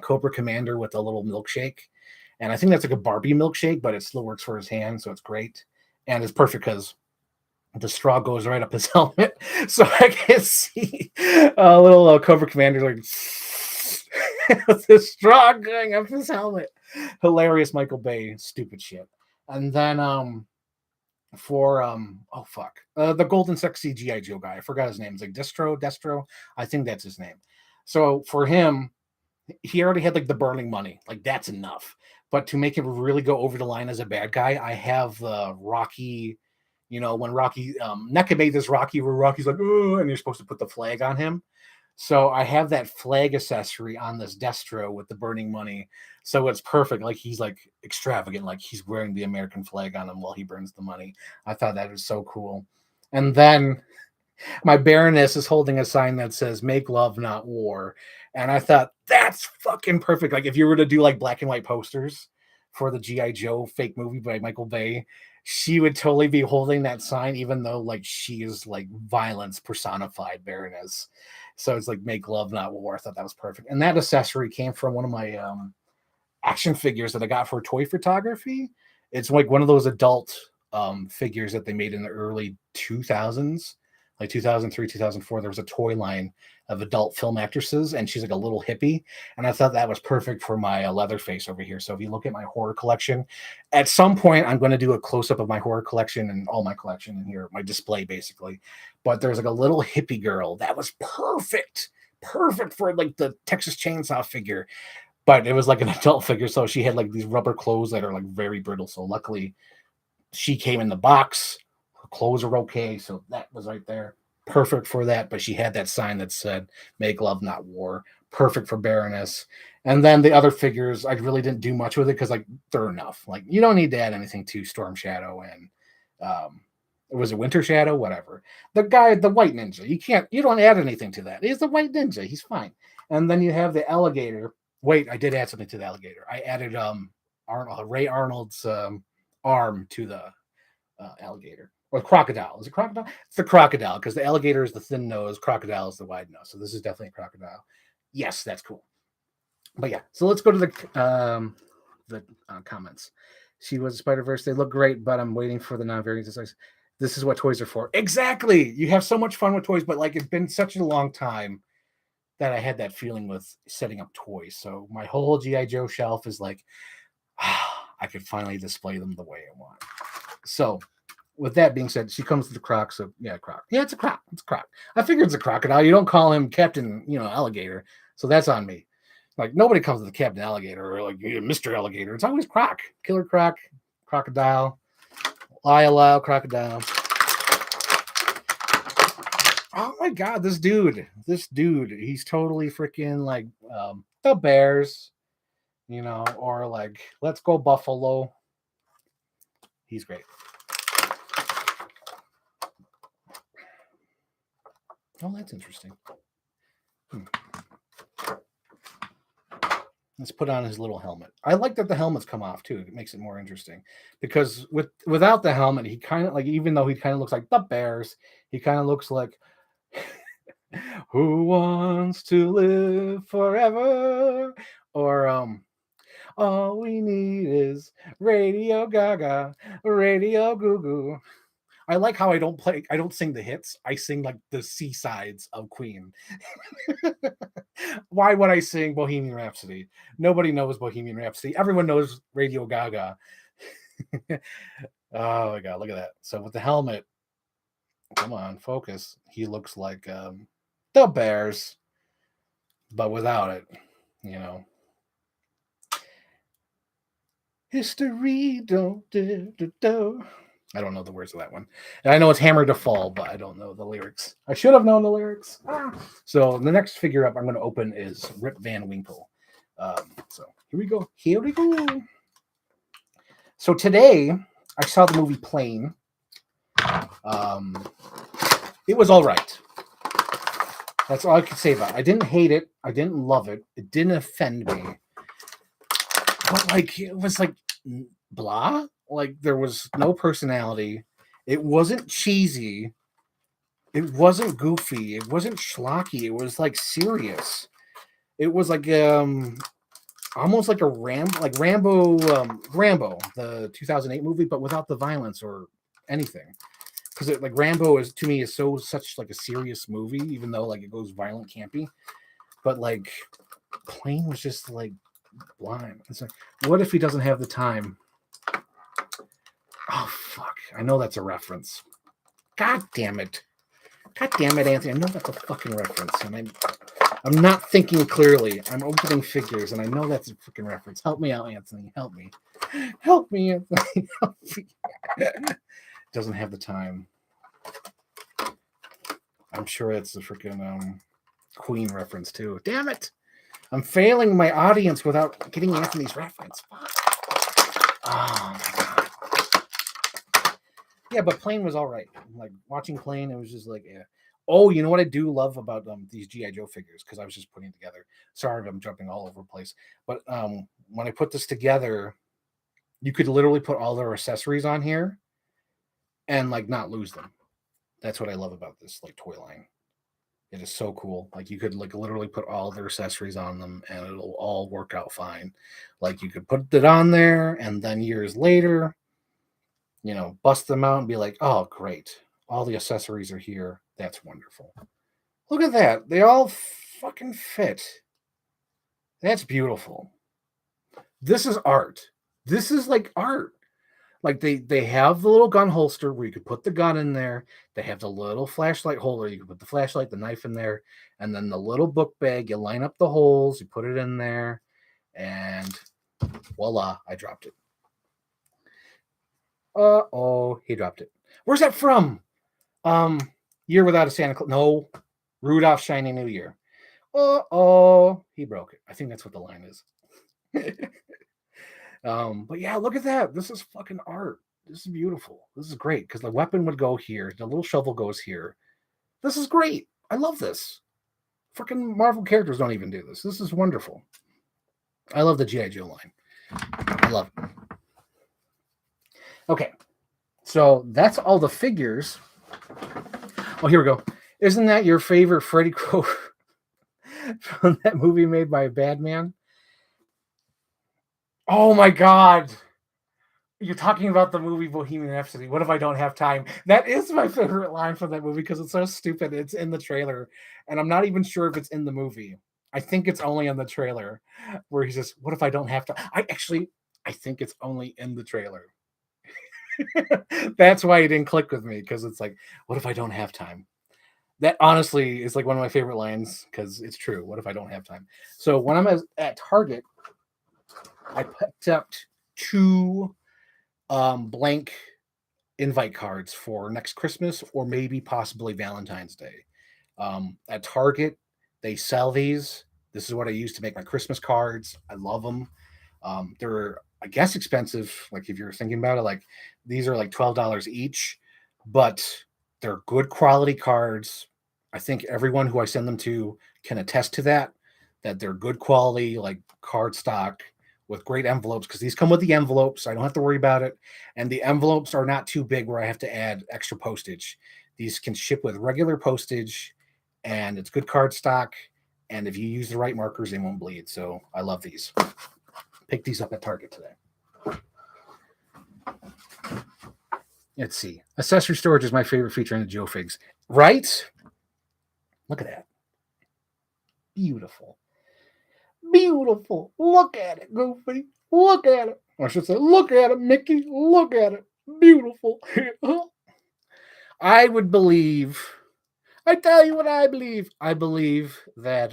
Cobra Commander with a little milkshake. And I think that's like a Barbie milkshake, but it still works for his hand, so it's great. And it's perfect because the straw goes right up his helmet, so I can see a little Cobra Commander like with the straw going up his helmet. Hilarious Michael Bay stupid shit. And then for the Golden Sexy GI Joe guy, I forgot his name. It's like Destro, I think that's his name. So for him, he already had like the burning money, like that's enough. But to make him really go over the line as a bad guy, I have the Rocky. You know, when Rocky, NECA made this Rocky where Rocky's like, oh, and you're supposed to put the flag on him. So I have that flag accessory on this Destro with the burning money. So it's perfect. Like he's like extravagant, like he's wearing the American flag on him while he burns the money. I thought that was so cool. And then my Baroness is holding a sign that says "Make love, not war," and I thought that's fucking perfect. Like if you were to do like black and white posters for the GI Joe fake movie by Michael Bay, she would totally be holding that sign, even though like she is like violence personified, Baroness. So it's like "Make love, not war." I thought that was perfect, and that accessory came from one of my action figures that I got for toy photography. It's like one of those adult figures that they made in the early 2000s, like 2003, 2004. There was a toy line of adult film actresses, and she's like a little hippie. And I thought that was perfect for my Leatherface over here. So if you look at my horror collection, at some point, I'm going to do a close up of my horror collection and all my collection in here, my display basically. But there's like a little hippie girl that was perfect. Perfect for like the Texas Chainsaw figure, but it was like an adult figure, so she had like these rubber clothes that are like very brittle. So luckily, she came in the box. Her clothes are okay, so that was right there, perfect for that. But she had that sign that said "Make love, not war." Perfect for Baroness. And then the other figures, I really didn't do much with it because like they're enough. Like you don't need to add anything to Storm Shadow and it was a Winter Shadow, whatever. The guy, the white ninja, you don't add anything to that. He's the white ninja. He's fine. And then you have the alligator. Wait, I did add something to the alligator. I added Ray Arnold's arm to the alligator or crocodile. Is it crocodile? It's the crocodile because the alligator is the thin nose, crocodile is the wide nose. So this is definitely a crocodile. Yes, that's cool. But yeah, so let's go to the comments. She was a Spider Verse. They look great, but I'm waiting for the non-variants. This is what toys are for. Exactly. You have so much fun with toys, but like it's been such a long time that I had that feeling with setting up toys. So my whole GI Joe shelf is like, I could finally display them the way I want. So with that being said, she comes with the Croc. So yeah, Croc. Yeah, it's a Croc. It's a Croc. I figured it's a crocodile. You don't call him Captain, Alligator. So that's on me. Like nobody comes with the Captain Alligator or like Mr. Alligator. It's always Croc. Killer Croc, crocodile, Lyle, crocodile. Oh my god, this dude, he's totally freaking like the Bears, or like let's go Buffalo. He's great. Oh, that's interesting. Let's put on his little helmet. I like that the helmets come off too. It makes it more interesting because without the helmet, he kind of like, even though he kind of looks like the Bears, he kind of looks like who wants to live forever? Or all we need is Radio Gaga, Radio Goo Goo. I like how I don't sing the hits. I sing like the C-sides of Queen. Why would I sing Bohemian Rhapsody? Nobody knows Bohemian Rhapsody. Everyone knows Radio Gaga. Oh my god, look at that. So with the helmet, come on, focus. He looks like the Bears, but without it, History don't do. I don't know the words of that one. And I know it's Hammer to Fall, but I don't know the lyrics. I should have known the lyrics. So the next figure up I'm going to open is Rip Van Winkle. So here we go. So today I saw the movie Plane. It was all right. That's all I could say about it. I didn't hate it. I didn't love it. It didn't offend me. But like it was like blah. Like there was no personality. It wasn't cheesy. It wasn't goofy. It wasn't schlocky. It was like serious. It was like almost like Rambo, the 2008 movie, but without the violence or anything. Because like Rambo is to me is such like a serious movie, even though like it goes violent, campy. But like Plane was just like blind. It's like, what if he doesn't have the time? Oh fuck! I know that's a reference. God damn it, Anthony! I know that's a fucking reference, and I'm not thinking clearly. I'm opening figures, and I know that's a freaking reference. Help me out, Anthony. Help me, Anthony. Help me. Doesn't have the time. I'm sure it's the freaking Queen reference too. Damn it. I'm failing my audience without getting Anthony's reference. Oh my god. Yeah, but Plane was all right. Like watching Plane, it was just like, yeah. Oh, you know what I do love about these GI Joe figures, because I was just putting together. Sorry, I'm jumping all over the place. But when I put this together, you could literally put all their accessories on here and like not lose them. That's what I love about this like toy line. It is so cool. Like you could like literally put all their accessories on them and it'll all work out fine. Like you could put it on there and then years later, bust them out and be like, oh, great. All the accessories are here. That's wonderful. Look at that. They all fucking fit. That's beautiful. This is art. This is like art. Like they have the little gun holster where you could put the gun in there. They have the little flashlight holder. You can put the flashlight, the knife in there, and then the little book bag. You line up the holes, you put it in there, and voila, I dropped it. Oh, he dropped it. Where's that from? Year Without a Santa Claus. No, Rudolph Shiny New Year. Oh, he broke it. I think that's what the line is. But yeah, look at that. This is fucking art. This is beautiful. This is great because the weapon would go here. The little shovel goes here. This is great. I love this. Freaking Marvel characters don't even do this. This is wonderful. I love the G.I. Joe line. I love it. Okay. So that's all the figures. Oh, here we go. Isn't that your favorite Freddy Krueger from that movie made by Badman? Oh my God. You're talking about the movie Bohemian Rhapsody. What if I don't have time? That is my favorite line from that movie because it's so stupid. It's in the trailer, and I'm not even sure if it's in the movie. I think it's only in the trailer where he says, what if I don't have to? I think it's only in the trailer. That's why it didn't click with me, because it's like, what if I don't have time? That honestly is like one of my favorite lines because it's true. What if I don't have time? So when I'm at Target, I picked up 2 blank invite cards for next Christmas or maybe possibly Valentine's Day. At Target, they sell these. This is what I use to make my Christmas cards. I love them. They're, I guess, expensive. Like if you're thinking about it, like these are like $12 each, but they're good quality cards. I think everyone who I send them to can attest to that they're good quality, like card stock with great envelopes, because these come with the envelopes. I don't have to worry about it. And the envelopes are not too big where I have to add extra postage. These can ship with regular postage, and it's good card stock. And if you use the right markers, they won't bleed. So I love these. Pick these up at Target today. Let's see. Accessory storage is my favorite feature in the Joe Figs. Right? Look at that. Beautiful. Beautiful. Look at it, Goofy. Look at it. Or I should say, look at it, Mickey. Look at it. Beautiful. I would believe. I tell you what I believe. I believe that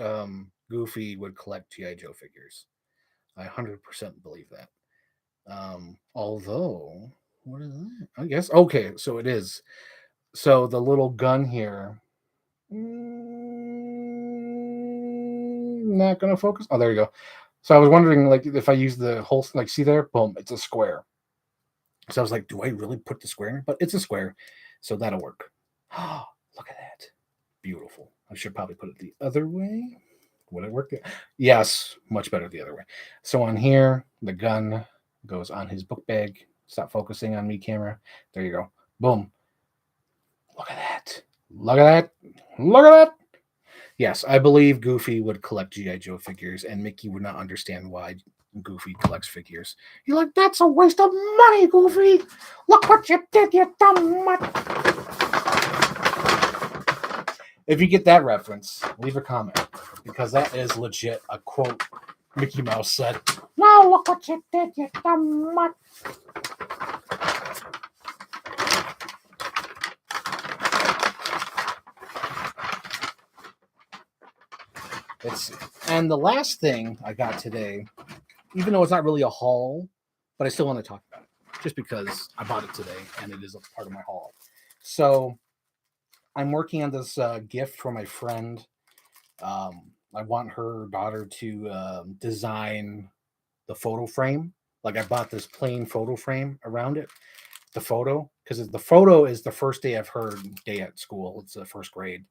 Goofy would collect G.I. Joe figures. I 100% believe that. Although, what is that? I guess. Okay, so it is. So the little gun here. Not going to focus. Oh, there you go. So I was wondering, like, if I use the whole, like, see there? Boom, it's a square. So I was like, do I really put the square in? But it's a square, so that'll work. Oh, look at that. Beautiful. I should probably put it the other way. Would it work? Yes, much better the other way. So on here, the gun goes on his book bag. Stop focusing on me, camera. There you go. Boom. Look at that. Look at that. Look at that. Yes, I believe Goofy would collect G.I. Joe figures, and Mickey would not understand why Goofy collects figures. You're like, that's a waste of money, Goofy. Look what you did, you dumb mutt. If you get that reference, leave a comment, because that is legit a quote Mickey Mouse said. Now look what you did, you dumb mutt. Let's see. And the last thing I got today, even though it's not really a haul, but I still want to talk about it just because I bought it today and it is a part of my haul. So I'm working on this gift for my friend. I want her daughter to design the photo frame. Like I bought this plain photo frame around it, the photo, because the photo is the first day of her day at school. It's the first grade.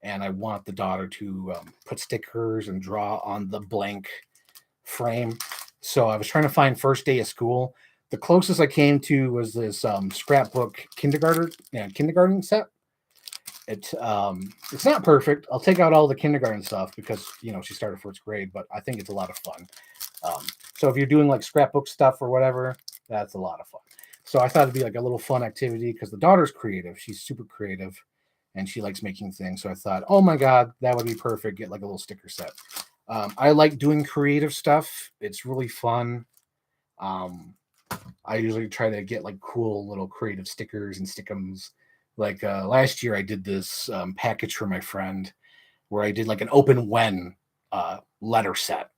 And I want the daughter to put stickers and draw on the blank frame. So I was trying to find first day of school. The closest I came to was this scrapbook kindergarten set. It's not perfect. I'll take out all the kindergarten stuff because she started first grade, but I think it's a lot of fun. Um, so if you're doing like scrapbook stuff or whatever, that's a lot of fun. So I thought it'd be like a little fun activity because the daughter's creative. She's super creative and she likes making things. So I thought, oh my God, that would be perfect. Get like a little sticker set. I like doing creative stuff. It's really fun. Um, I usually try to get like cool little creative stickers and stickums. Like last year, I did this package for my friend where I did like an open when letter set.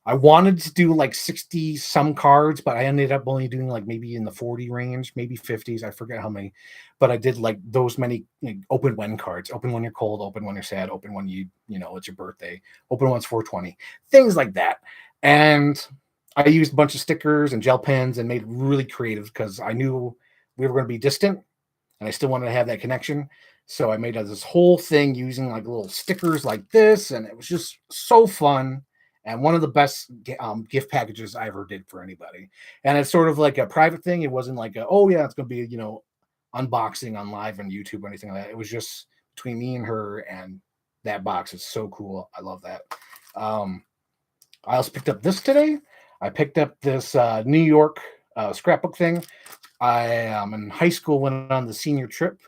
I wanted to do like 60 some cards, but I ended up only doing like maybe in the 40 range, maybe 50s. I forget how many, but I did like those many open when cards. Open when you're cold, open when you're sad, open when it's your birthday, open when it's 420, things like that. And I used a bunch of stickers and gel pens and made it really creative because I knew we were going to be distant and I still wanted to have that connection. So I made this whole thing using like little stickers like this, and it was just so fun and one of the best gift packages I ever did for anybody. And it's sort of like a private thing. It wasn't like oh yeah, it's going to be unboxing on live on YouTube or anything like that. It was just between me and her, and that box is so cool. I love that. I also picked up this today. I picked up this New York scrapbook thing. I in high school went on the senior trip,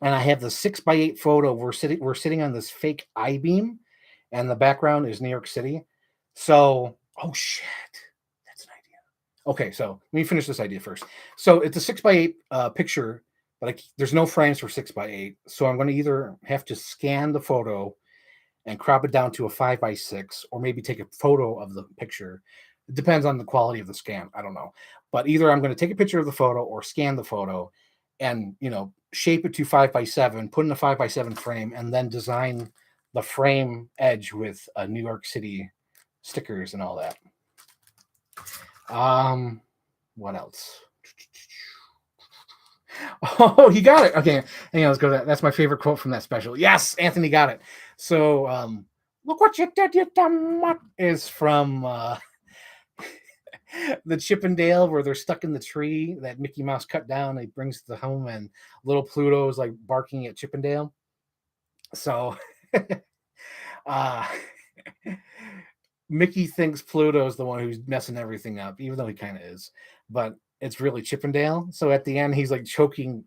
and I have the 6x8 photo. We're sitting on this fake I-beam, and the background is New York City. So, oh shit, that's an idea. Okay, so let me finish this idea first. So it's a 6x8 picture, but there's no frames for 6x8. So I'm going to either have to scan the photo and crop it down to a 5x6, or maybe take a photo of the picture. It depends on the quality of the scan. I don't know. But either I'm going to take a picture of the photo or scan the photo and, shape it to 5x7, put in a 5x7 frame, and then design the frame edge with New York City stickers and all that. What else? Oh, he got it. Okay, hang on, let's go to that. That's my favorite quote from that special. Yes, Anthony got it. So, look what you did, you dumb mutt, is from the Chippendale, where they're stuck in the tree that Mickey Mouse cut down. He brings to the home, and little Pluto is like barking at Chippendale. So, uh, Mickey thinks Pluto is the one who's messing everything up, even though he kind of is. But it's really Chippendale. So at the end, he's like choking.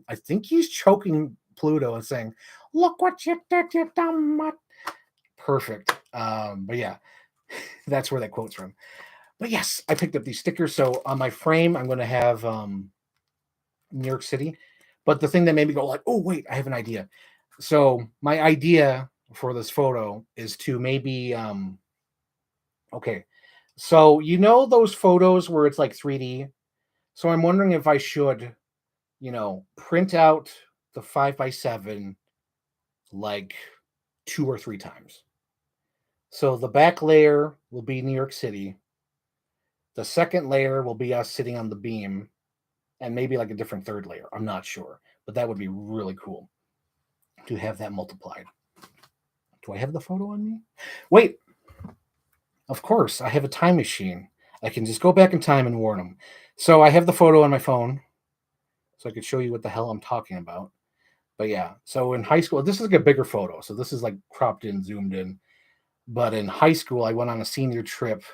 I think he's choking Pluto and saying, "Look what you did, you dumb mutt." Perfect. But yeah, that's where that quote's from. But yes, I picked up these stickers. So on my frame, I'm going to have New York City. But the thing that made me go like, "Oh wait, I have an idea." So my idea for this photo is to maybe okay. So those photos where it's like 3D. So I'm wondering if I should, print out the 5x7 like 2 or 3 times. So the back layer will be New York City. The second layer will be us sitting on the beam, and maybe like a different third layer. I'm not sure, but that would be really cool to have that multiplied. Do I have the photo on me? Wait, of course, I have a time machine. I can just go back in time and warn them. So I have the photo on my phone, so I could show you what the hell I'm talking about. But yeah, so in high school, this is like a bigger photo. So this is like cropped in, zoomed in. But in high school, I went on a senior trip,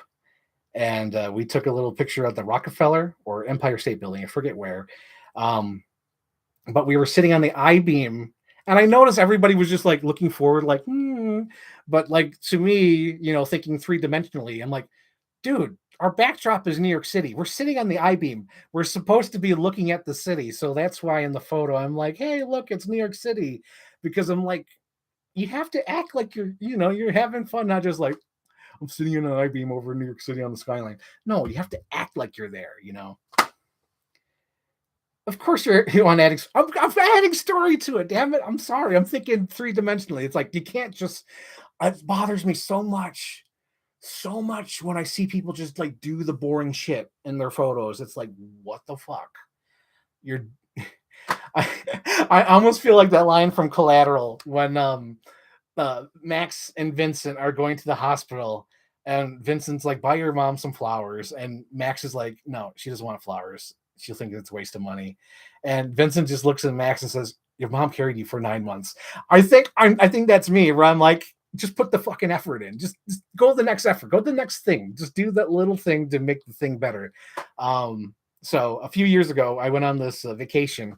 and we took a little picture at the Rockefeller or Empire State Building. I forget where. But we were sitting on the I-beam, and I noticed everybody was just like looking forward, like, but like to me, thinking 3-dimensionally, I'm like, dude, our backdrop is New York City. We're sitting on the I-beam. We're supposed to be looking at the city. So that's why in the photo, I'm like, hey, look, it's New York City. Because I'm like, you have to act like you're having fun, not just like, I'm sitting in an I-beam over New York City on the skyline. No, you have to act like you're there. Of course, you want adding. I'm adding story to it. Damn it! I'm sorry. I'm thinking three dimensionally. It's like you can't just. It bothers me so much when I see people just like do the boring shit in their photos. It's like, what the fuck? You're. I, I almost feel like that line from Collateral when Max and Vincent are going to the hospital, and Vincent's like, "Buy your mom some flowers," and Max is like, "No, she doesn't want flowers. She'll think it's a waste of money." And Vincent just looks at Max and says, "Your mom carried you for 9 months." I think that's me, where I'm like, just put the fucking effort in. Just go to the next effort. Go to the next thing. Just do that little thing to make the thing better. So a few years ago, I went on this vacation,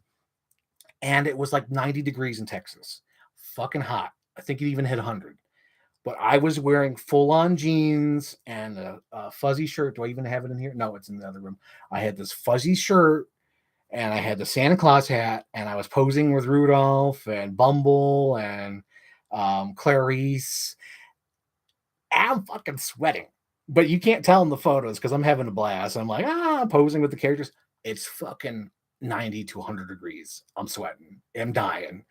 and it was like 90 degrees in Texas, fucking hot. I think it even hit 100. But I was wearing full on jeans and a fuzzy shirt. Do I even have it in here? No, it's in the other room. I had this fuzzy shirt and I had the Santa Claus hat, and I was posing with Rudolph and Bumble and Clarice. I'm fucking sweating, but you can't tell in the photos because I'm having a blast. I'm like, posing with the characters. It's fucking 90 to 100 degrees. I'm sweating. I'm dying.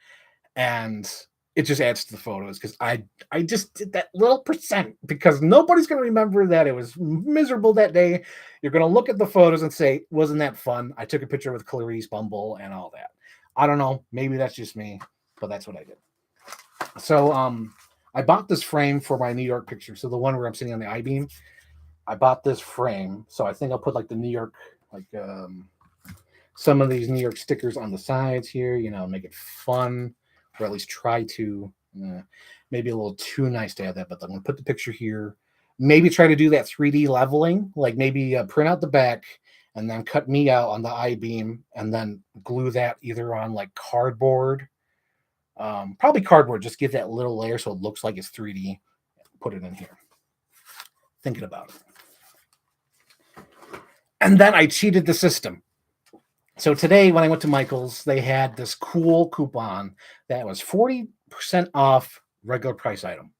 And it just adds to the photos because I just did that little percent because nobody's going to remember that it was miserable that day. You're going to look at the photos and say, wasn't that fun? I took a picture with Clarice, Bumble, and all that. I don't know. Maybe that's just me, but that's what I did. So I bought this frame for my New York picture. So the one where I'm sitting on the I-beam, I bought this frame. So I think I'll put like the New York, like some of these New York stickers on the sides here, make it fun, or at least try to. Maybe a little too nice to have that, but I'm going to put the picture here. Maybe try to do that 3D leveling, like maybe print out the back and then cut me out on the I-beam and then glue that either on like cardboard. Probably cardboard, just give that little layer so it looks like it's 3D. Put it in here. Thinking about it. And then I cheated the system. So today, when I went to Michael's, they had this cool coupon that was 40% off regular price item.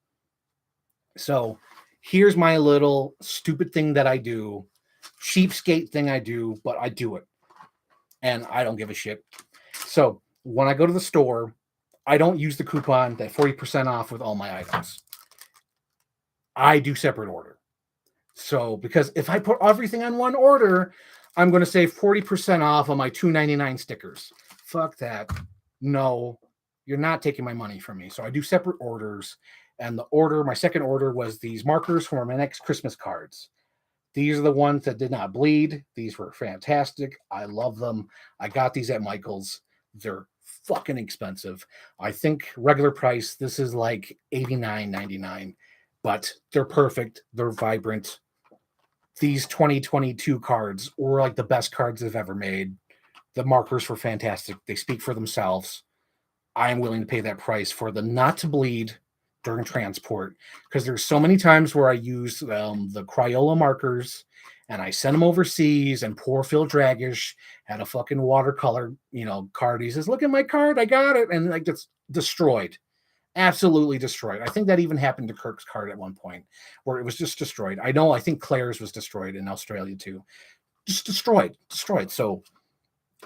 So here's my little stupid thing that I do, cheapskate thing I do, but I do it. And I don't give a shit. So when I go to the store, I don't use the coupon that 40% off with all my items. I do separate order. So because if I put everything on one order, I'm going to save 40% off on my $2.99 stickers. Fuck that. No, you're not taking my money from me. So I do separate orders. And my second order was these markers for my next Christmas cards. These are the ones that did not bleed. These were fantastic. I love them. I got these at Michael's. They're fucking expensive. I think regular price, this is like $89.99, but they're perfect. They're vibrant. These 2022 cards were like the best cards I've ever made. The markers were fantastic. They speak for themselves. I am willing to pay that price for the not to bleed during transport because there's so many times where I use the Crayola markers and I send them overseas, and poor Phil Dragish had a fucking watercolor, card. He says, "Look at my card, I got it," and like it's destroyed, absolutely destroyed. I think that even happened to Kirk's card at one point where it was just destroyed. I think Claire's was destroyed in Australia too, just destroyed. So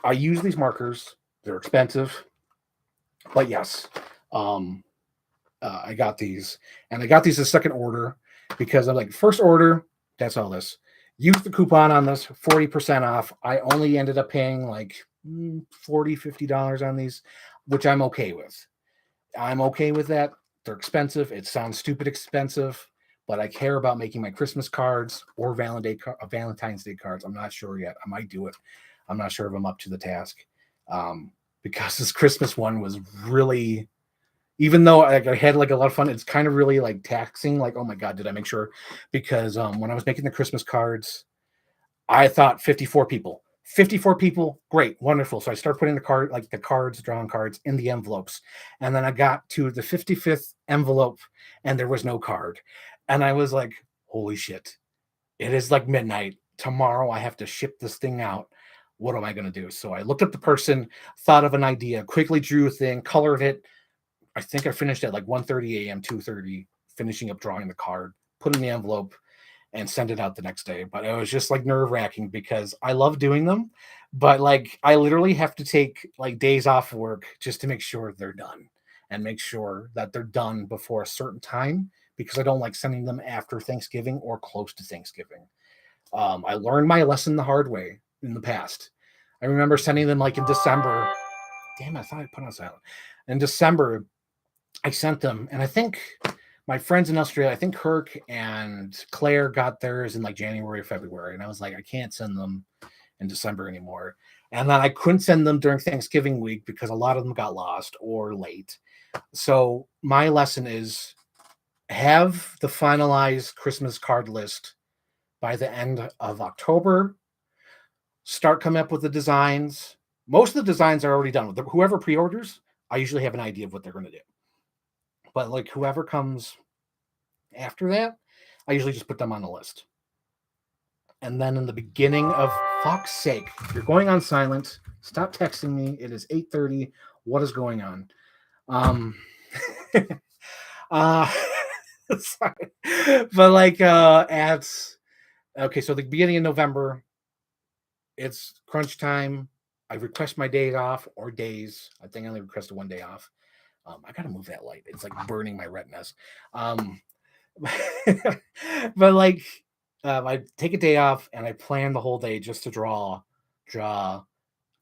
I use these markers. They're expensive, but yes, I got these, and I got these as second order because I'm like, first order, that's all this. Use the coupon on this, 40% off. I only ended up paying like $40, $50 on these, which I'm okay with. I'm okay with that. They're expensive. It sounds stupid expensive, but I care about making my Christmas cards or Valentine's Day cards. I'm not sure yet. I might do it. I'm not sure if I'm up to the task because this Christmas one was really, even though I had like a lot of fun, it's kind of really like taxing. Like, oh my God, did I make sure? Because when I was making the Christmas cards, I thought 54 people. 54 people, great, wonderful. So I started putting the cards, drawing cards in the envelopes. And then I got to the 55th envelope and there was no card. And I was like, holy shit, it is like midnight. Tomorrow I have to ship this thing out. What am I going to do? So I looked up the person, thought of an idea, quickly drew a thing, colored it. I think I finished at like 1:30 a.m., 2:30, finishing up drawing the card, put in the envelope, and send it out the next day. But it was just like nerve-wracking because I love doing them, But like I literally have to take like days off work just to make sure they're done and make sure that they're done before a certain time because I don't like sending them after Thanksgiving or close to Thanksgiving. I learned my lesson the hard way in the past. I remember sending them like in December. Damn, I thought I put on silent. In December, I sent them, and I think my friends in Australia, I think Kirk and Claire got theirs in like January or February, and I was like, I can't send them in December anymore. And then I couldn't send them during Thanksgiving week because a lot of them got lost or late. So my lesson is have the finalized Christmas card list by the end of October. Start coming up with the designs. Most of the designs are already done. Whoever pre-orders, I usually have an idea of what they're going to do. But like whoever comes after that, I usually just put them on the list. And then in the beginning of fuck's sake, you're going on silent. Stop texting me. It is 8:30. What is going on? Um uh sorry. But like at okay, so the beginning of November, it's crunch time. I request my days off or days. I think I only requested one day off. I gotta move that light. It's like burning my retinas. Um, but like, I take a day off and I plan the whole day just to draw draw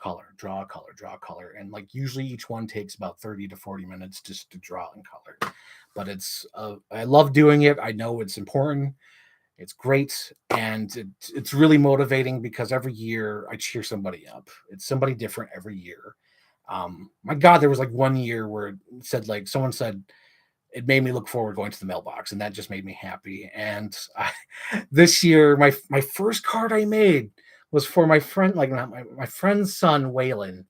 color, and like usually each one takes about 30 to 40 minutes just to draw in color. But it's I love doing it. I know it's important. It's great, and it's really motivating because every year I cheer somebody up. It's somebody different every year. My God, there was like one year where it said like someone said it made me look forward going to the mailbox, and that just made me happy. And this year, my first card I made was for my friend, like my friend's son Waylon,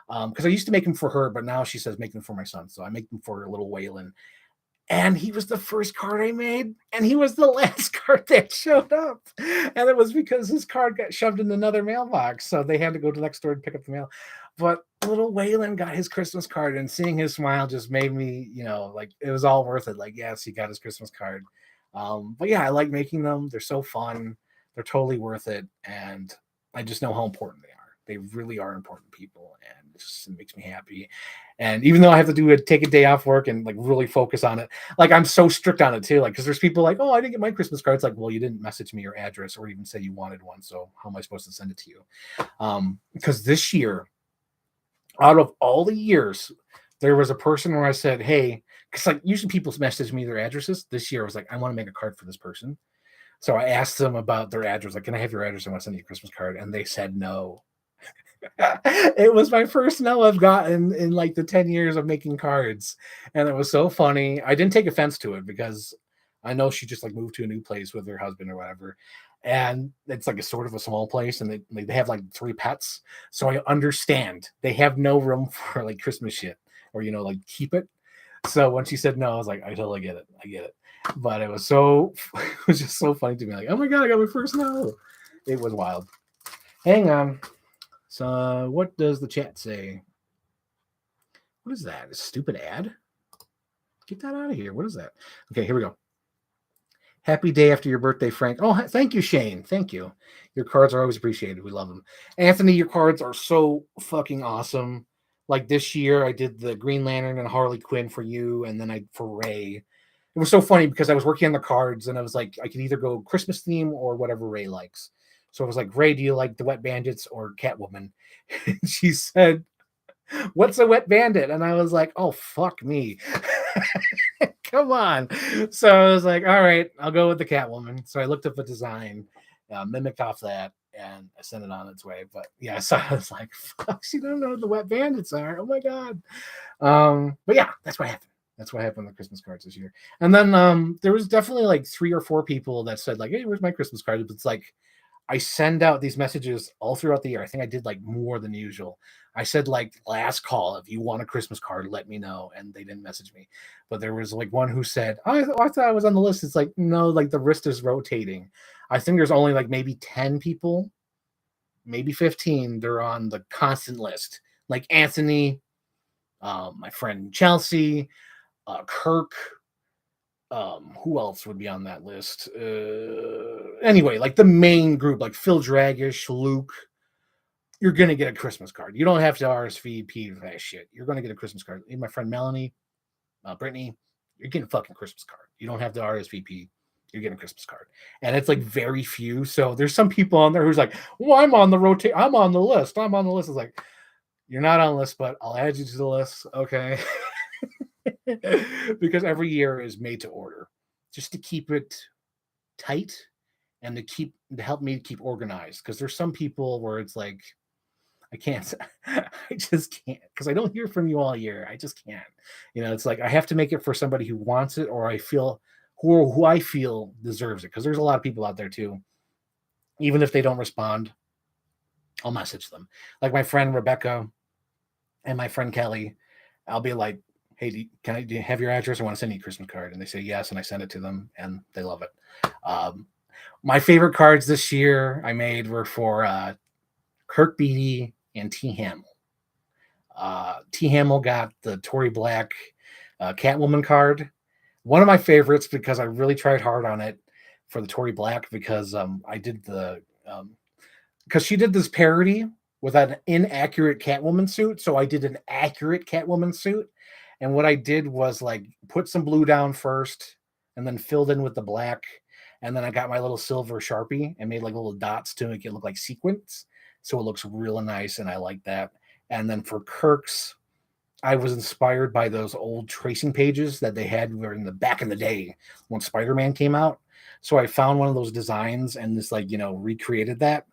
because I used to make them for her, but now she says make them for my son, so I make them for little Waylon. And he was the first card I made, and he was the last card that showed up. And it was because his card got shoved in another mailbox. So they had to go to the next door and pick up the mail. But little Waylon got his Christmas card, and seeing his smile just made me, like it was all worth it. Like, yes, he got his Christmas card. But yeah, I like making them. They're so fun. They're totally worth it. And I just know how important they are. They really are important people, and it makes me happy. And even though I have to take a day off work and like really focus on it, like I'm so strict on it too. Like, because there's people like, oh, I didn't get my Christmas card. It's like, well, you didn't message me your address or even say you wanted one. So how am I supposed to send it to you? Because this year, out of all the years, there was a person where I said, hey, because like usually people message me their addresses. This year I was like, I want to make a card for this person. So I asked them about their address. Like, can I have your address? I want to send you a Christmas card. And they said no. It was my first no I've gotten in like the 10 years of making cards. And it was so funny. I didn't take offense to it because I know she just like moved to a new place with her husband or whatever. And it's like a sort of a small place, and they have like 3 pets. So I understand they have no room for like Christmas shit or, like keep it. So when she said no, I was like, I totally get it. I get it. But it was it was just so funny to me. Like, oh my God, I got my first no. It was wild. Hang on. So, what does the chat say? What is that? A stupid ad? Get that out of here. What is that? Okay, here we go. Happy day after your birthday, Frank. Oh, thank you, Shane. Thank you. Your cards are always appreciated. We love them. Anthony, your cards are so fucking awesome. Like this year, I did the Green Lantern and Harley Quinn for you, and then for Ray. It was so funny because I was working on the cards, and I was like, I could either go Christmas theme or whatever Ray likes. So I was like, Ray, do you like the Wet Bandits or Catwoman? And she said, what's a Wet Bandit? And I was like, oh, fuck me. Come on. So I was like, all right, I'll go with the Catwoman. So I looked up a design, mimicked off that, and I sent it on its way. But yeah, so I was like, fuck, she don't know what the Wet Bandits are. Oh my God. But yeah, that's what happened. That's what happened with Christmas cards this year. And then there was definitely like 3 or 4 people that said, like, hey, where's my Christmas card? But it's like, I send out these messages all throughout the year. I think I did like more than usual. I said like last call, if you want a Christmas card, let me know. And they didn't message me. But there was like one who said, I thought I was on the list. It's like, no, like the list is rotating. I think there's only like maybe 10 people, maybe 15. They're on the constant list. Like Anthony, my friend Chelsea, Kirk, who else would be on that list? Anyway, like the main group, like Phil Dragish, Luke, you're gonna get a Christmas card. You don't have to RSVP for that shit. You're gonna get a Christmas card. Even my friend Melanie, Brittany, you're getting a fucking Christmas card. You don't have to RSVP. You're getting a Christmas card. And it's like very few. So there's some people on there who's like, well, I'm on the rotate. I'm on the list. I'm on the list. It's like, you're not on the list, but I'll add you to the list. Okay. Because every year is made to order just to keep it tight and to help me keep organized. Because there's some people where it's like, I can't, I just can't, because I don't hear from you all year. I just can't. It's like I have to make it for somebody who wants it, or I feel who I feel deserves it. Because there's a lot of people out there too. Even if they don't respond, I'll message them. Like my friend Rebecca and my friend Kelly, I'll be like, hey, do you have your address? I want to send you a Christmas card. And they say yes, and I send it to them, and they love it. My favorite cards this year I made were for Kirk Beattie and T. Hamill. T. Hamill got the Tory Black Catwoman card. One of my favorites because I really tried hard on it for the Tory Black because I did because she did this parody with an inaccurate Catwoman suit. So I did an accurate Catwoman suit. And what I did was like put some blue down first and then filled in with the black. And then I got my little silver Sharpie and made like little dots to make it look like sequins. So it looks real nice. And I like that. And then for Kirk's, I was inspired by those old tracing pages that they had in the back in the day when Spider-Man came out. So I found one of those designs and just like, recreated that.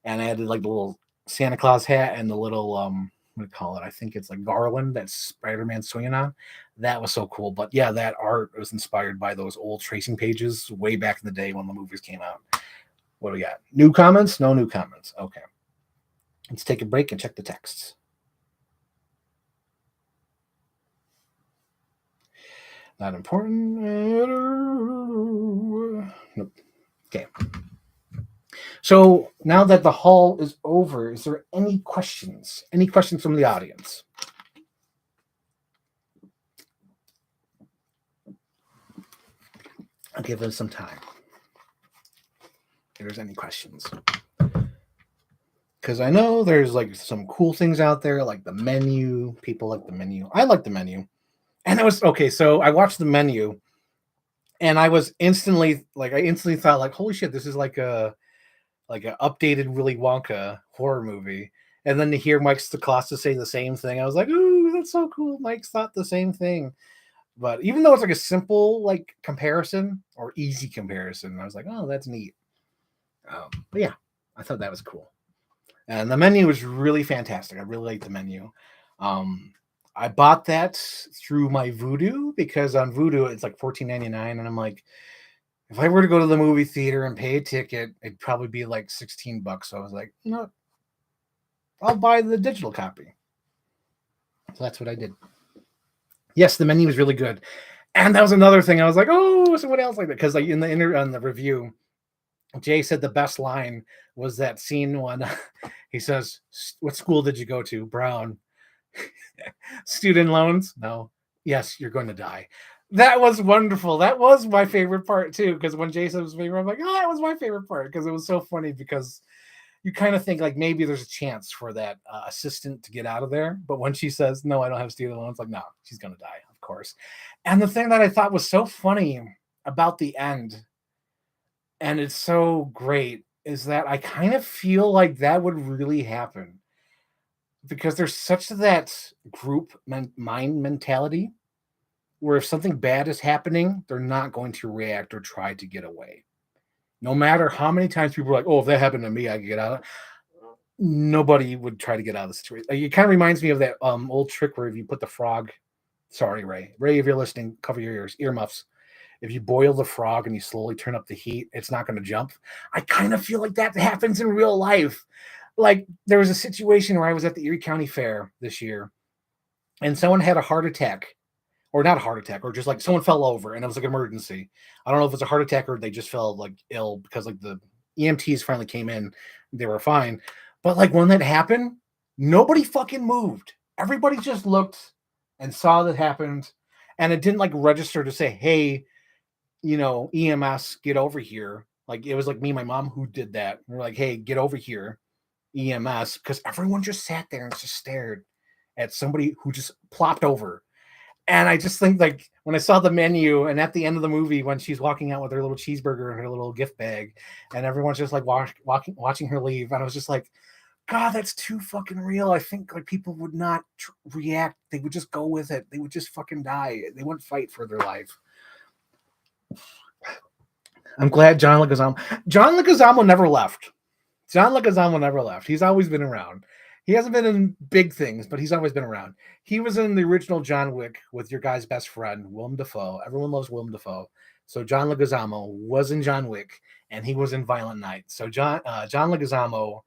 And I added like the little Santa Claus hat and the little, what do you call it? I think it's like garland that Spider-Man swinging on. That was so cool. But yeah, that art was inspired by those old tracing pages way back in the day when the movies came out. What do we got? New comments? No new comments. Okay. Let's take a break and check the texts. Not important. Nope. Okay. So now that the haul is over, is there any questions? Any questions from the audience? I'll give them some time. If there's any questions. Because I know there's like some cool things out there, like the menu. People like the menu. I like the menu. And it was okay. So I watched the menu and I instantly thought like, holy shit, this is like an updated Willy Wonka horror movie. And then to hear Mike Stokowski say the same thing, I was like, ooh, that's so cool. Mike's thought the same thing. But even though it's like a simple like comparison or easy comparison, I was like, oh, that's neat. But yeah, I thought that was cool. And the menu was really fantastic. I really liked the menu. I bought that through my Vudu because on Vudu it's like $14.99, and I'm like, if I were to go to the movie theater and pay a ticket, it'd probably be like $16. So I was like, I'll buy the digital copy. So that's what I did. Yes, the menu was really good, and that was another thing. I was like, oh, someone else like that because like in the review, Jay said the best line was that scene when he says, "What school did you go to?" Brown. Student loans? No. Yes, you're going to die. That was wonderful. That was my favorite part too, because when Jason was favorite, I'm like, oh, that was my favorite part because it was so funny because you kind of think like maybe there's a chance for that assistant to get out of there. But when she says, no, I don't have student loans, like, no, she's going to die, of course. And the thing that I thought was so funny about the end, and it's so great, is that I kind of feel like that would really happen because there's such that group mind mentality where if something bad is happening, they're not going to react or try to get away. No matter how many times people are like, oh, if that happened to me, I could get out. Nobody would try to get out of the situation. Like, it kind of reminds me of that old trick where if you put the frog, sorry, Ray, if you're listening, cover your ears, earmuffs. If you boil the frog and you slowly turn up the heat, it's not going to jump. I kind of feel like that happens in real life. Like there was a situation where I was at the Erie County Fair this year and someone had a heart attack. Or not a heart attack, or just like someone fell over and it was like an emergency. I don't know if it's a heart attack or they just fell like ill because like the EMTs finally came in. They were fine. But like when that happened, nobody fucking moved. Everybody just looked and saw that happened. And it didn't like register to say, hey, EMS, get over here. Like it was like me and my mom who did that. We're like, hey, get over here. EMS because everyone just sat there and just stared at somebody who just plopped over. And I just think like when I saw the menu and at the end of the movie when she's walking out with her little cheeseburger and her little gift bag, and everyone's just like watching her leave, and I was just like, God, that's too fucking real. I think like people would not react; they would just go with it. They would just fucking die. They wouldn't fight for their life. I'm glad John Leguizamo. John Leguizamo never left. John Leguizamo never left. He's always been around. He hasn't been in big things, but he's always been around. He was in the original John Wick with your guy's best friend, Willem Dafoe. Everyone loves Willem Dafoe. So John Leguizamo was in John Wick, and he was in Violent Night. So John Leguizamo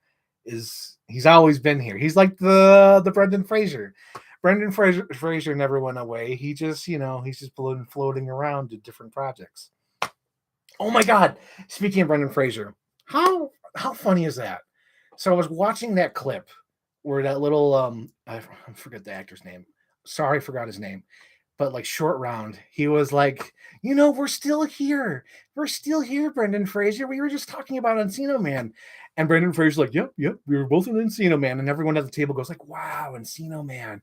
he's always been here. He's like the Brendan Fraser. Brendan Fraser never went away. He just he's just floating around to different projects. Oh my God! Speaking of Brendan Fraser, how funny is that? So I was watching that clip where that little I forget the actor's name. Sorry, I forgot his name. But like Short Round, he was like, we're still here. We're still here, Brendan Fraser. We were just talking about Encino Man. And Brendan Fraser's like, yep, we were both in Encino Man. And everyone at the table goes like, wow, Encino Man.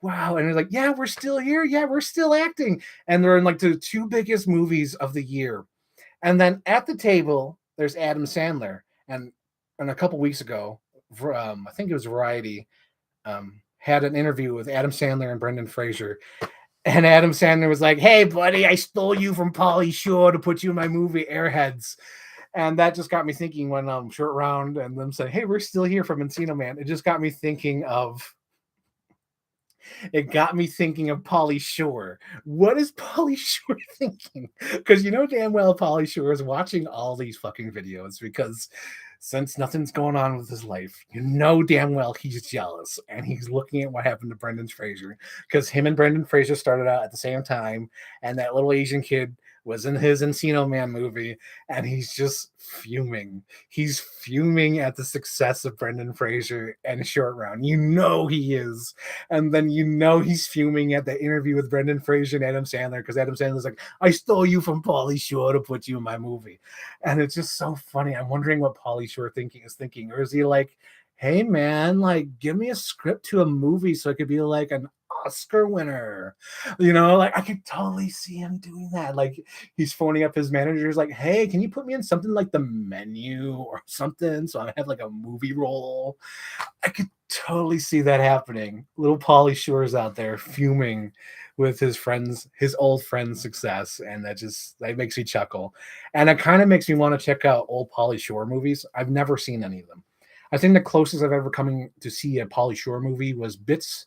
Wow. And he's like, yeah, we're still here. Yeah, we're still acting. And they're in like the two biggest movies of the year. And then at the table, there's Adam Sandler. And a couple weeks ago, I think it was Variety, had an interview with Adam Sandler and Brendan Fraser. And Adam Sandler was like, hey, buddy, I stole you from Pauly Shore to put you in my movie Airheads. And that just got me thinking when Short Round and them said, hey, we're still here from Encino Man. It just got me thinking of Pauly Shore. What is Pauly Shore thinking? Because damn well Pauly Shore is watching all these fucking videos because since nothing's going on with his life, damn well he's jealous and he's looking at what happened to Brendan Fraser because him and Brendan Fraser started out at the same time, and that little Asian kid was in his Encino Man movie, and he's just fuming. He's fuming at the success of Brendan Fraser and Short Round. He is. And then he's fuming at the interview with Brendan Fraser and Adam Sandler because Adam Sandler's like, I stole you from Pauly Shore to put you in my movie. And it's just so funny. I'm wondering what Pauly Shore is thinking. Or is he like, hey, man, like, give me a script to a movie so it could be like an Oscar winner. Like I could totally see him doing that. Like he's phoning up his managers like, hey, can you put me in something like The Menu or something so I have like a movie role? I could totally see that happening. Little Pauly Shore's out there fuming with his old friend's success, and that makes me chuckle. And it kind of makes me want to check out old Pauly Shore movies. I've never seen any of them. I think the closest I've ever come to see a Pauly Shore movie was bits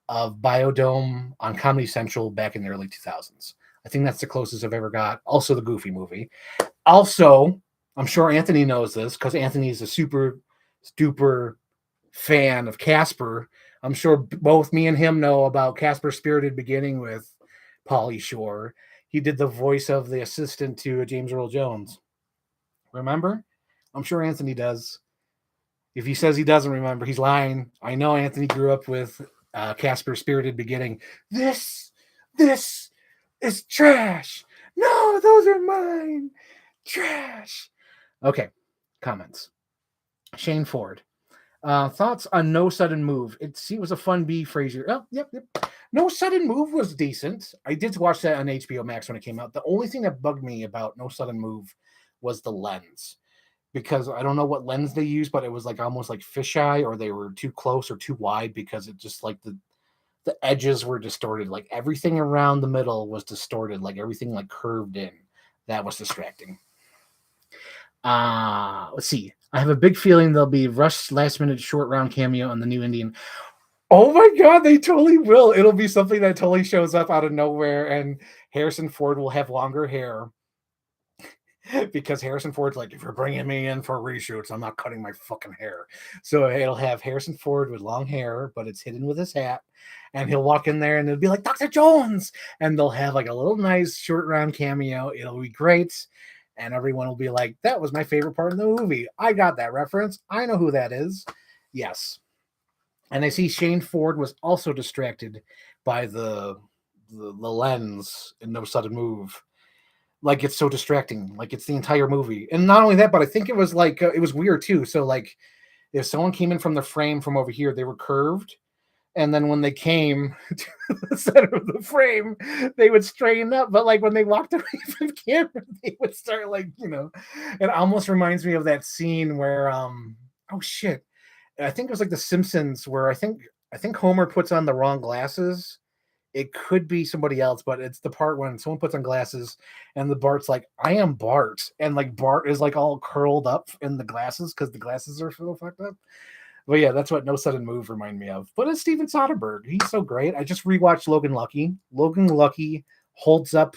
of Biodome on Comedy Central back in the early 2000s. I think that's the closest I've ever got. Also, the Goofy movie. Also, I'm sure Anthony knows this because Anthony is a super duper fan of Casper. I'm sure both me and him know about Casper's Spirited Beginning with Pauly Shore. He did the voice of the assistant to James Earl Jones. Remember? I'm sure Anthony does. If he says he doesn't remember, he's lying. I know Anthony grew up with Casper's Spirited Beginning. This is trash. No, those are mine. Trash. Okay, comments. Shane Ford. Thoughts on No Sudden Move? It was a fun B. Fraser. Oh, yep. No Sudden Move was decent. I did watch that on HBO Max when it came out. The only thing that bugged me about No Sudden Move was the lens. Because I don't know what lens they used, but it was like almost like fisheye, or they were too close or too wide because it just like the edges were distorted. Like everything around the middle was distorted, like everything like curved in. That was distracting. Let's see. I have a big feeling there'll be Rush's last minute Short Round cameo on the new Indian. Oh my God, they totally will. It'll be something that totally shows up out of nowhere, and Harrison Ford will have longer hair. Because Harrison Ford's like, if you're bringing me in for reshoots, I'm not cutting my fucking hair. So it'll have Harrison Ford with long hair, but it's hidden with his hat. And he'll walk in there and it'll be like, Dr. Jones. And they'll have like a little nice Short Round cameo. It'll be great. And everyone will be like, that was my favorite part of the movie. I got that reference. I know who that is. Yes. And I see Shane Ford was also distracted by the lens in No Sudden Move. Like it's so distracting. Like it's the entire movie. And not only that, but I think it was like, it was weird too. So like if someone came in from the frame from over here, they were curved. And then when they came to the center of the frame, they would straighten up. But like when they walked away from the camera, they would start like, it almost reminds me of that scene where oh shit. I think it was like The Simpsons where I think Homer puts on the wrong glasses. It could be somebody else, but it's the part when someone puts on glasses and the Bart's like, I am Bart. And like Bart is like all curled up in the glasses because the glasses are so fucked up. But yeah, that's what No Sudden Move remind me of. But it's Steven Soderbergh. He's so great. I just rewatched Logan Lucky. Logan Lucky holds up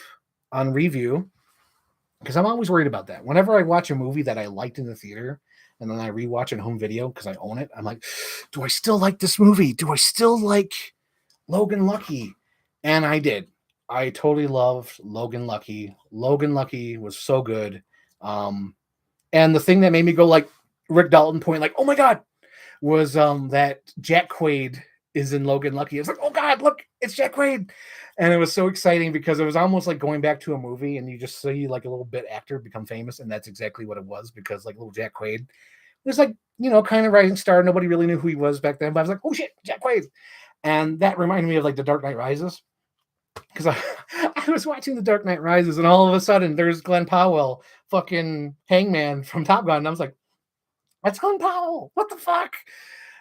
on review because I'm always worried about that. Whenever I watch a movie that I liked in the theater and then I rewatch it home video because I own it, I'm like, do I still like this movie? Do I still like Logan Lucky? And I did. I totally loved Logan Lucky. Logan Lucky was so good. And the thing that made me go like Rick Dalton point, like, oh my God, was that Jack Quaid is in Logan Lucky. It's like, oh God, look, it's Jack Quaid. And it was so exciting because it was almost like going back to a movie and you just see like a little bit actor become famous. And that's exactly what it was because like little Jack Quaid was like, kind of rising star. Nobody really knew who he was back then, but I was like, oh shit, Jack Quaid. And that reminded me of like The Dark Knight Rises. Because I was watching The Dark Knight Rises and all of a sudden there's Glenn Powell, fucking Hangman from Top Gun. And I was like, that's Glenn Powell. What the fuck?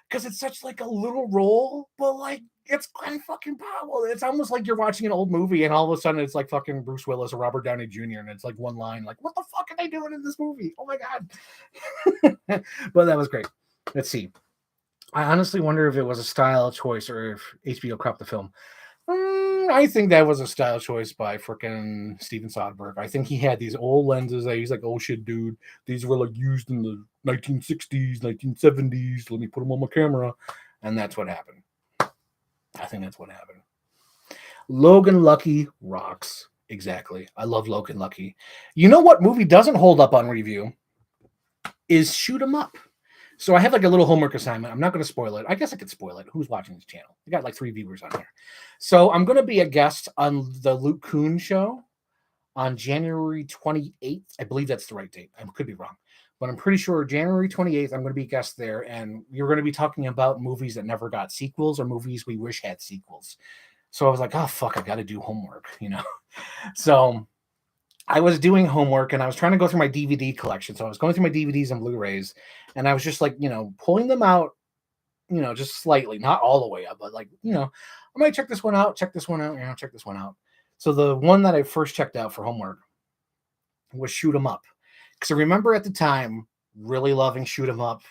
Because it's such like a little role, but like it's Glenn fucking Powell. It's almost like you're watching an old movie and all of a sudden it's like fucking Bruce Willis or Robert Downey Jr. and it's like one line, like, what the fuck are they doing in this movie? Oh my God. But that was great. Let's see. I honestly wonder if it was a style choice or if HBO cropped the film. I think that was a style choice by freaking Steven Soderbergh. I think he had these old lenses that he's like, oh shit, dude, these were like used in the 1960s, 1970s. Let me put them on my camera. And that's what happened. I think that's what happened. Logan Lucky rocks. Exactly. I love Logan Lucky. You know what movie doesn't hold up on review? Is Shoot 'Em Up. So I have like a little homework assignment. I'm not going to spoil it. I guess I could spoil it. Who's watching this channel? We got like 3 viewers on here. So I'm going to be a guest on the Luke Coon show on January 28th. I believe that's the right date. I could be wrong, but I'm pretty sure January 28th, I'm going to be a guest there. And you're going to be talking about movies that never got sequels or movies we wish had sequels. So I was like, oh, fuck, I got to do homework, So I was doing homework and I was trying to go through my DVD collection. So I was going through my DVDs and Blu-rays and I was just like, pulling them out, just slightly, not all the way up, but like, I'm going to check this one out, check this one out, check this one out. So the one that I first checked out for homework was Shoot 'Em Up. Because I remember at the time really loving Shoot 'Em Up.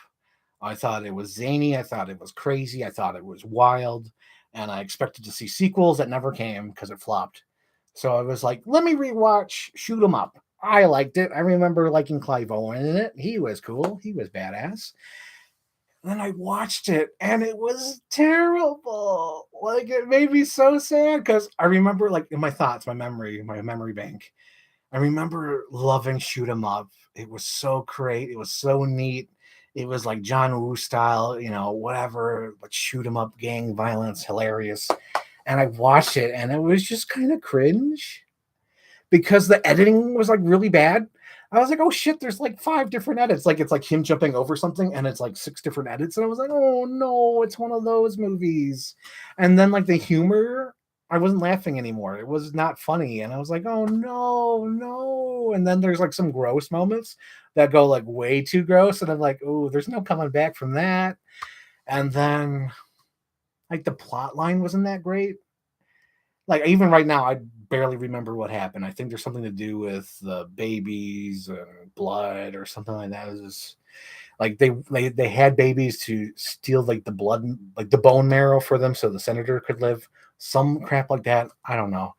I thought it was zany. I thought it was crazy. I thought it was wild. And I expected to see sequels that never came because it flopped. So I was like, let me rewatch Shoot 'Em Up. I liked it. I remember liking Clive Owen in it. He was cool. He was badass. And then I watched it and it was terrible. Like it made me so sad because I remember like in my thoughts, my memory bank. I remember loving Shoot 'Em Up. It was so great. It was so neat. It was like John Woo style, whatever, but shoot 'em up, gang violence, hilarious. And I watched it and it was just kind of cringe because the editing was like really bad. I was like, oh shit, there's like 5 different edits. Like it's like him jumping over something and it's like 6 different edits. And I was like, oh no, it's one of those movies. And then like the humor, I wasn't laughing anymore. It was not funny. And I was like, oh no. And then there's like some gross moments that go like way too gross. And I'm like, oh, there's no coming back from that. And then like the plot line wasn't that great. Like even right now, I barely remember what happened. I think there's something to do with the babies and blood or something like that. It was just, like they had babies to steal like the blood, like the bone marrow for them, so the senator could live. Some crap like that. I don't know.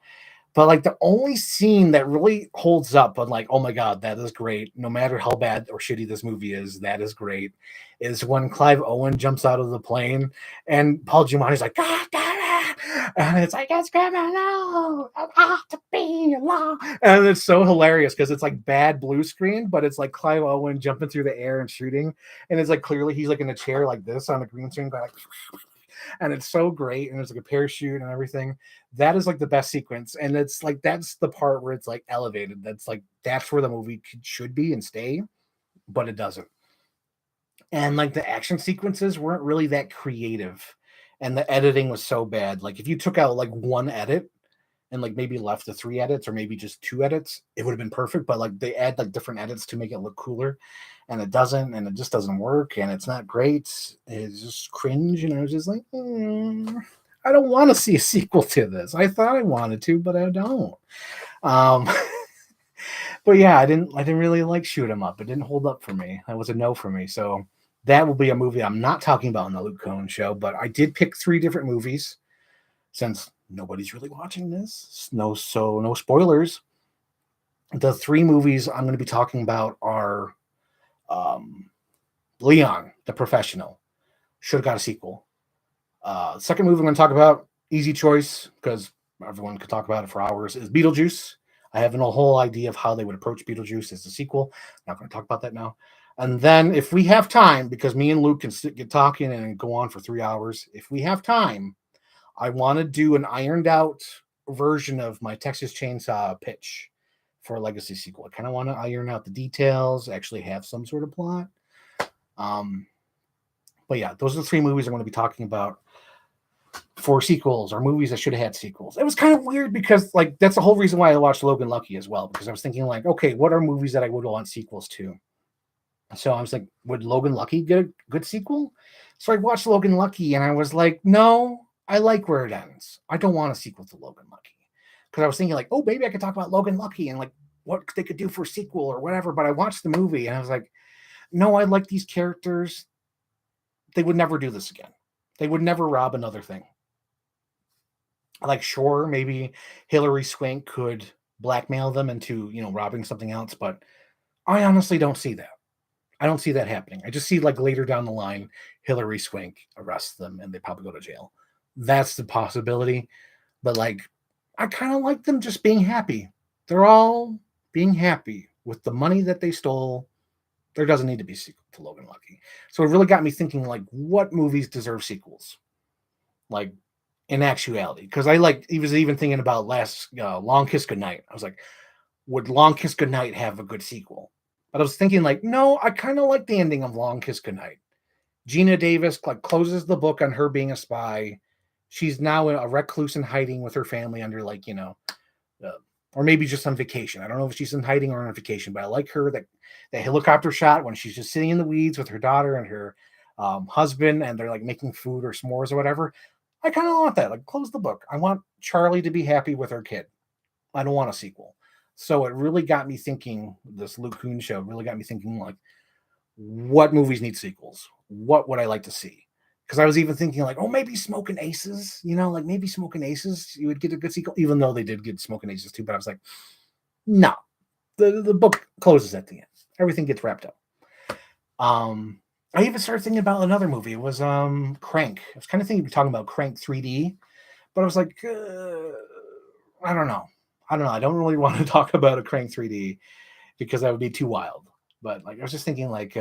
But like the only scene that really holds up, but like, oh my God, that is great. No matter how bad or shitty this movie is, that is great. Is when Clive Owen jumps out of the plane and Paul Giamatti's like, God damn it. And it's like, it's criminal. I have to be alone. And it's so hilarious because it's like bad blue screen, but it's like Clive Owen jumping through the air and shooting. And it's like clearly he's like in a chair like this on a green screen, going like, and it's so great. And there's like a parachute and everything. That is like the best sequence. And it's like, that's the part where it's like elevated. That's like, that's where the movie should be and stay, but it doesn't. and like the action sequences weren't really that creative, and the editing was so bad. Like if you took out like one edit and like maybe left the three edits or maybe just two edits, it would have been perfect. But like they add like different edits to make it look cooler, and it doesn't, and it just doesn't work, and it's not great. It's just cringe, and I was just like, I don't want to see a sequel to this. I thought I wanted to, but I don't. Um, but yeah, I didn't really like Shoot 'Em Up. It didn't hold up for me. That was a no for me. So that will be a movie I'm not talking about in the Luke Cohen show. But I did pick three different movies since nobody's really watching this. No spoilers. The three movies I'm going to be talking about are Leon, the Professional. Should have got a sequel. Second movie I'm going to talk about, easy choice because everyone could talk about it for hours, is Beetlejuice. I have a whole idea of how they would approach Beetlejuice as a sequel. Not going to talk about that now. And then, if we have time, because me and Luke can get talking and go on for 3 hours, if we have time, I want to do an ironed out version of my Texas Chainsaw pitch for a Legacy sequel. I kind of want to iron out the details, actually have some sort of plot. But yeah, those are the three movies I'm going to be talking about for sequels or movies that should have had sequels. It was kind of weird because like that's the whole reason why I watched Logan Lucky as well, because I was thinking like, okay, what are movies that I would want sequels to? So I was like, would Logan Lucky get a good sequel? So I watched Logan Lucky and I was like, no, I like where it ends. I don't want a sequel to Logan Lucky. Because I was thinking like, oh, maybe I could talk about Logan Lucky and like what they could do for a sequel or whatever. But I watched the movie and I was like, no, I like these characters. They would never do this again. They would never rob another thing. Like, sure, maybe Hillary Swank could blackmail them into, robbing something else, but I honestly don't see that. I don't see that happening. I just see like later down the line, Hillary Swank arrests them and they probably go to jail. That's the possibility. But like, I kind of like them just being happy. They're all being happy with the money that they stole. There doesn't need to be a sequel to Logan Lucky. So it really got me thinking like, what movies deserve sequels? Like, in actuality, because he was even thinking about last Long Kiss Goodnight. I was like, would Long Kiss Goodnight have a good sequel? But I was thinking like, no, I kind of like the ending of Long Kiss Goodnight. Geena Davis like closes the book on her being a spy. She's now a recluse in hiding with her family under like, or maybe just on vacation. I don't know if she's in hiding or on vacation, but I like her that helicopter shot when she's just sitting in the weeds with her daughter and her husband, and they're like making food or s'mores or whatever. I kind of want that. Like, close the book. I want Charlie to be happy with her kid. I don't want a sequel. So it really got me thinking, this Luke Coon show really got me thinking, like, what movies need sequels? What would I like to see? Because I was even thinking, like, oh, maybe Smoking Aces, like maybe Smoking Aces, you would get a good sequel, even though they did get Smoking Aces too. But I was like, no, the book closes at the end. Everything gets wrapped up. I even started thinking about another movie. It was Crank. I was kind of thinking of talking about Crank 3D, but I was like, I don't know. I don't really want to talk about a Crank 3D because that would be too wild. But like I was just thinking like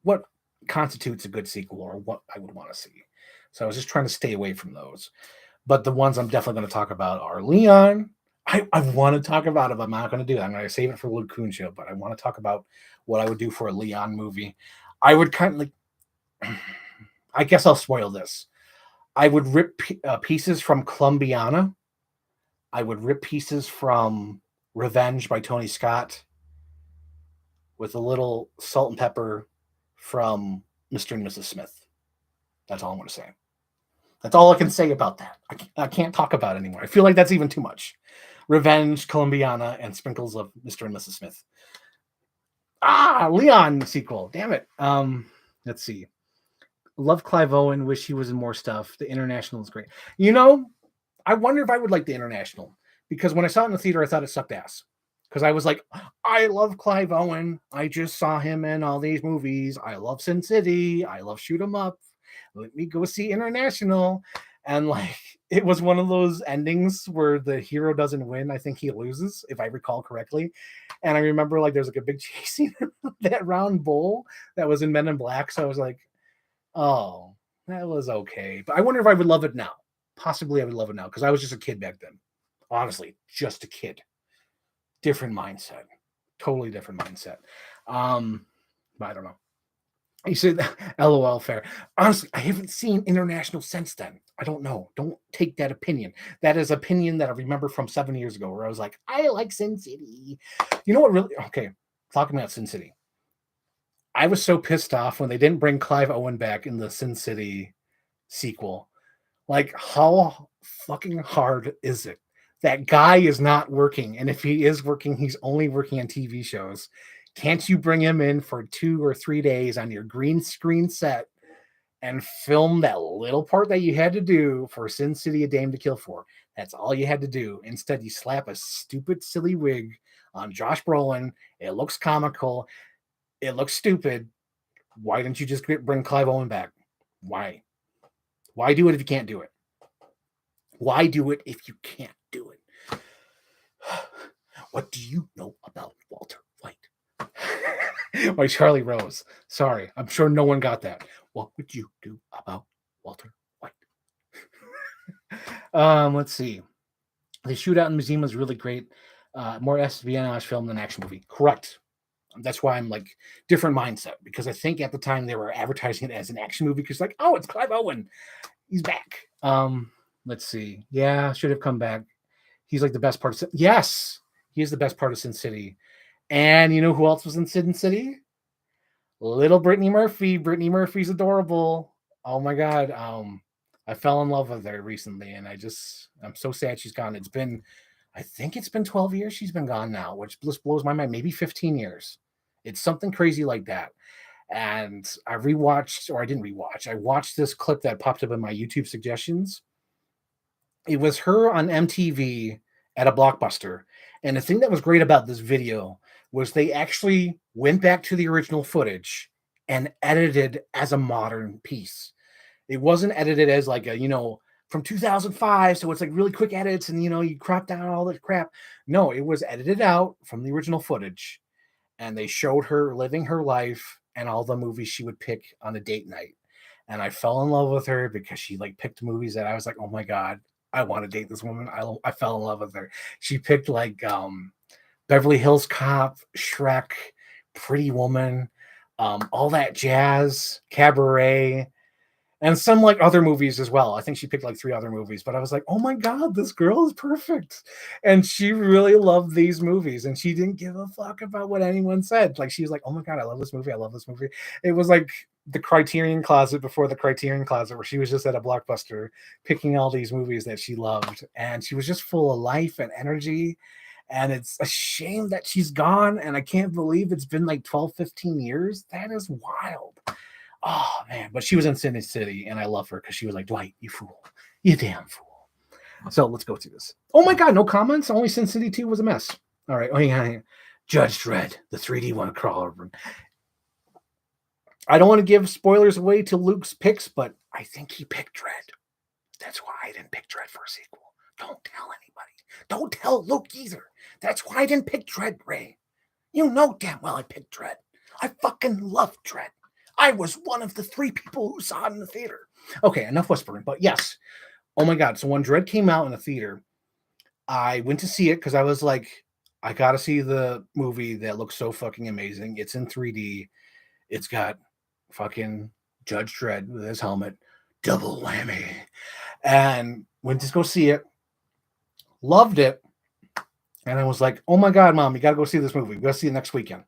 what constitutes a good sequel or what I would want to see. So I was just trying to stay away from those. But the ones I'm definitely going to talk about are Leon. I want to talk about it, but I'm not going to do it. I'm going to save it for Luke Coon show, but I want to talk about what I would do for a Leon movie. I would kind of like, I guess I'll spoil this. I would rip pieces from Columbiana. I would rip pieces from Revenge by Tony Scott with a little salt and pepper from Mr. and Mrs. Smith. That's all I'm going to say. That's all I can say about that. I can't talk about it anymore. I feel like that's even too much. Revenge, Columbiana, and sprinkles of Mr. and Mrs. Smith. Leon sequel. Damn it. Let's see. Love Clive Owen. Wish he was in more stuff. The International is great. I wonder if I would like The International, because when I saw it in the theater, I thought it sucked ass. Because I was like, I love Clive Owen. I just saw him in all these movies. I love Sin City. I love Shoot 'Em Up. Let me go see International. And like, it was one of those endings where the hero doesn't win. I think he loses, if I recall correctly. And I remember like there's like a big chase scene that round bowl that was in Men in Black. So I was like, oh, that was okay. But I wonder if I would love it now. Possibly I would love it now because I was just a kid back then. Honestly, just a kid. Different mindset. Totally different mindset. I don't know. He said, LOL, fair. Honestly, I haven't seen International since then. I don't know. Don't take that opinion. That is opinion that I remember from 7 years ago where I was like, I like Sin City. You know what really? Okay, talking about Sin City. I was so pissed off when they didn't bring Clive Owen back in the Sin City sequel. Like, how fucking hard is it? That guy is not working. And if he is working, he's only working on TV shows. Can't you bring him in for 2 or 3 days on your green screen set and film that little part that you had to do for Sin City: A Dame to Kill For? That's all you had to do. Instead, you slap a stupid, silly wig on Josh Brolin. It looks comical. It looks stupid. Why didn't you just bring Clive Owen back? Why? Why do it if you can't do it? Why do it if you can't do it? What do you know about Walter White? By Charlie Rose. Sorry, I'm sure no one got that. What would you do about Walter White? Let's see. The shootout in the museum was really great. More espionage film than action movie. Correct. That's why I'm like different mindset, because I think at the time they were advertising it as an action movie because like, oh, it's Clive Owen. He's back. Let's see. Yeah, should have come back. He's like the best part of Sin. Yes, he is the best part of Sin City. And you know who else was in Sin City? Little Brittany Murphy. Brittany Murphy's adorable. Oh my God. I fell in love with her recently, and I'm so sad she's gone. I think it's been 12 years she's been gone now, which just blows my mind. Maybe 15 years. It's something crazy like that. And I watched this clip that popped up in my YouTube suggestions. It was her on MTV at a Blockbuster. And the thing that was great about this video was they actually went back to the original footage and edited as a modern piece. It wasn't edited as like from 2005, so it's like really quick edits and you crop down all this crap. No, it was edited out from the original footage, and they showed her living her life and all the movies she would pick on a date night. And I fell in love with her because she like picked movies that I was like, oh my God, I want to date this woman. I fell in love with her. She picked like Beverly Hills Cop, Shrek, Pretty Woman, all that jazz, Cabaret, and some like other movies as well. I think she picked like 3 other movies, but I was like, oh my God, this girl is perfect. And she really loved these movies, and she didn't give a fuck about what anyone said. Like, she was like, oh my God, I love this movie. I love this movie. It was like the Criterion Closet before the Criterion Closet, where she was just at a Blockbuster picking all these movies that she loved. And she was just full of life and energy. And it's a shame that she's gone. And I can't believe it's been like 12, 15 years. That is wild. Oh man, but she was in Sin City, and I love her because she was like, Dwight, you fool, you damn fool. So let's go through this. Oh my God, no comments. Only Sin City 2 was a mess. All right. Oh yeah. Judge Dredd, the 3D one crawler. I don't want to give spoilers away to Luke's picks, but I think he picked Dredd. That's why I didn't pick Dredd for a sequel. Don't tell anybody. Don't tell Luke either. That's why I didn't pick Dredd, Ray. You know damn well I picked Dredd. I fucking love Dredd. I was one of the 3 people who saw it in the theater. Okay, enough whispering, but yes. Oh my God. So when Dredd came out in the theater, I went to see it because I was like, I got to see the movie that looks so fucking amazing. It's in 3D. It's got fucking Judge Dredd with his helmet. Double whammy. And went to go see it. Loved it. And I was like, oh my God, Mom, you got to go see this movie. We got to see it next weekend.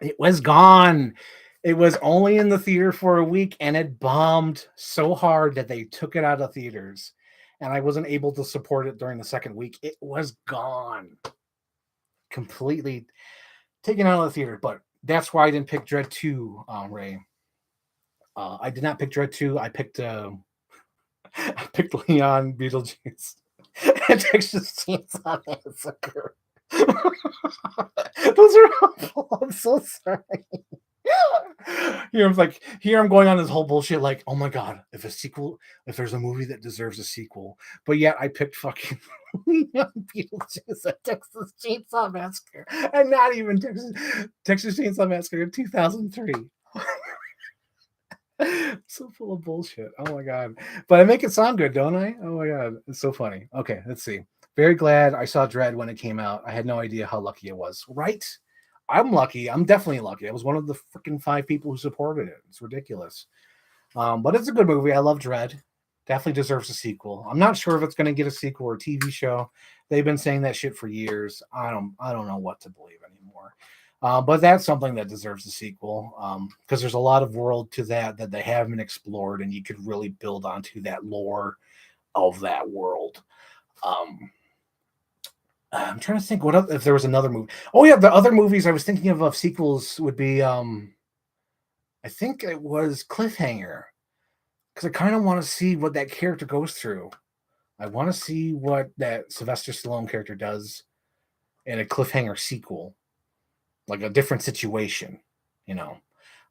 It was gone. It was only in the theater for a week, and it bombed so hard that they took it out of theaters, and I wasn't able to support it during the second week. It was gone. Completely taken out of the theater, but that's why I didn't pick Dredd 2, Ray. I did not pick Dredd 2. I picked Leon Beetlejuice and Texas Chainsaw Massacre. Those are awful. I'm so sorry. Here I'm going on this whole bullshit like, oh my God, if there's a movie that deserves a sequel, but yet I picked fucking Beetlejuice and Texas Chainsaw Massacre, and not even Texas Chainsaw Massacre in 2003. So full of bullshit. Oh my God. But I make it sound good, don't I? Oh my God. It's so funny. Okay, let's see. Very glad I saw Dredd when it came out. I had no idea how lucky it was. Right? I'm lucky. I'm definitely lucky. I was one of the freaking 5 people who supported it. It's ridiculous. But it's a good movie. I love Dread. Definitely deserves a sequel. I'm not sure if it's going to get a sequel or a TV show. They've been saying that shit for years. I don't know what to believe anymore. But that's something that deserves a sequel because there's a lot of world to that they haven't explored, and you could really build onto that lore of that world. Um, I'm trying to think if there was another movie. Oh yeah, the other movies I was thinking of sequels would be I think it was Cliffhanger because I kind of want to see what that character goes through. I want to see what that Sylvester Stallone character does in a Cliffhanger sequel, like a different situation. You know,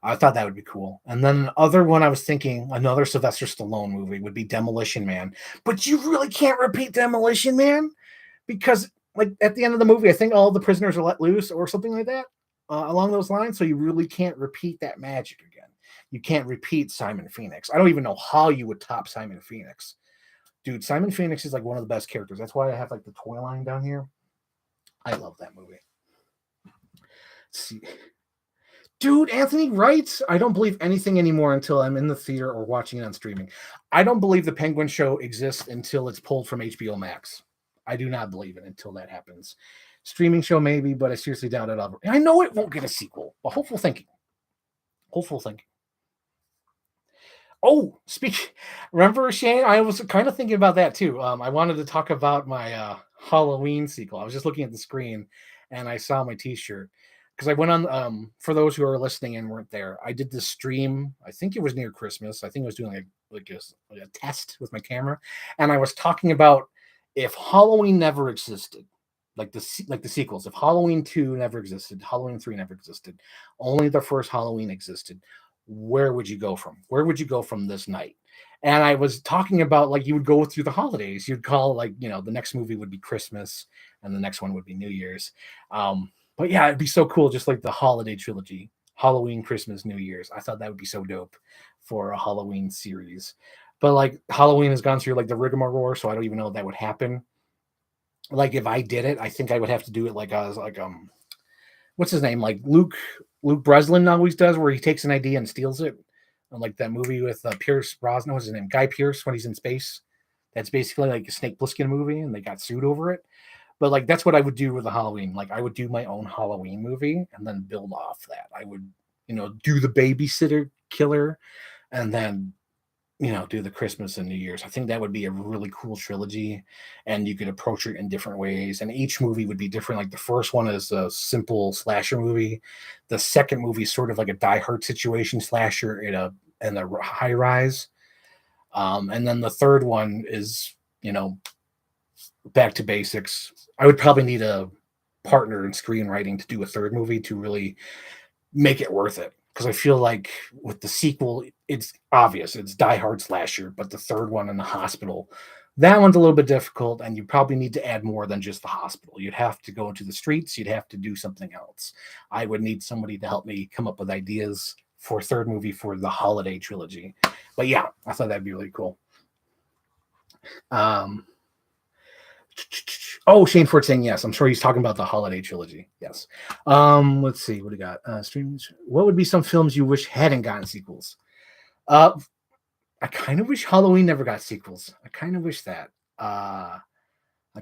I thought that would be cool. And then the other one I was thinking, another Sylvester Stallone movie would be Demolition Man. But you really can't repeat Demolition Man because, like, at the end of the movie, I think all the prisoners are let loose or something like that along those lines. So you really can't repeat that magic again. You can't repeat Simon Phoenix. I don't even know how you would top Simon Phoenix. Dude, Simon Phoenix is like one of the best characters. That's why I have like the toy line down here. I love that movie. Let's see. Dude, Anthony writes, I don't believe anything anymore until I'm in the theater or watching it on streaming. I don't believe the Penguin show exists until it's pulled from HBO Max. I do not believe it until that happens. Streaming show maybe, but I seriously doubt it. I know it won't get a sequel, but hopeful thinking. Hopeful thinking. Oh, remember Shane? I was kind of thinking about that too. I wanted to talk about my Halloween sequel. I was just looking at the screen and I saw my T-shirt because I went on. For those who are listening and weren't there, I did this stream. I think it was near Christmas. I think I was doing like a test with my camera, and I was talking about if Halloween never existed, like the sequels. If Halloween 2 never existed, Halloween 3 never existed, only the first Halloween existed, where would you go from? Where would you go from this night? And I was talking about like you would go through the holidays. You'd call like, the next movie would be Christmas and the next one would be New Year's. But yeah, it'd be so cool, just like the holiday trilogy, Halloween, Christmas, New Year's. I thought that would be so dope for a Halloween series. But like Halloween has gone through like the rigmarole, so I don't even know if that would happen. Like if I did it, I think I would have to do it like I was like what's his name? Like Luke Breslin always does, where he takes an idea and steals it. Like that movie with Pierce Brosnan, what's his name? Guy Pearce when he's in space. That's basically like a Snake Plissken movie, and they got sued over it. But like that's what I would do with the Halloween. Like I would do my own Halloween movie and then build off that. I would, do the babysitter killer, and then do the Christmas and New Year's. I think that would be a really cool trilogy, and you could approach it in different ways. And each movie would be different. Like the first one is a simple slasher movie. The second movie is sort of like a Die Hard situation slasher in a high rise. And then the third one is, back to basics. I would probably need a partner in screenwriting to do a third movie to really make it worth it. Because I feel like with the sequel, it's obvious it's Die Hard slasher, but the third one in the hospital, that one's a little bit difficult, and you probably need to add more than just the hospital. You'd have to go into the streets. You'd have to do something else. I would need somebody to help me come up with ideas for a third movie for the holiday trilogy. But yeah, I thought that'd be really cool. Shane Ford saying yes. I'm sure he's talking about the holiday trilogy. Yes. Let's see what we got. Streams. What would be some films you wish hadn't gotten sequels? I kind of wish Halloween never got sequels. I kind of wish that. I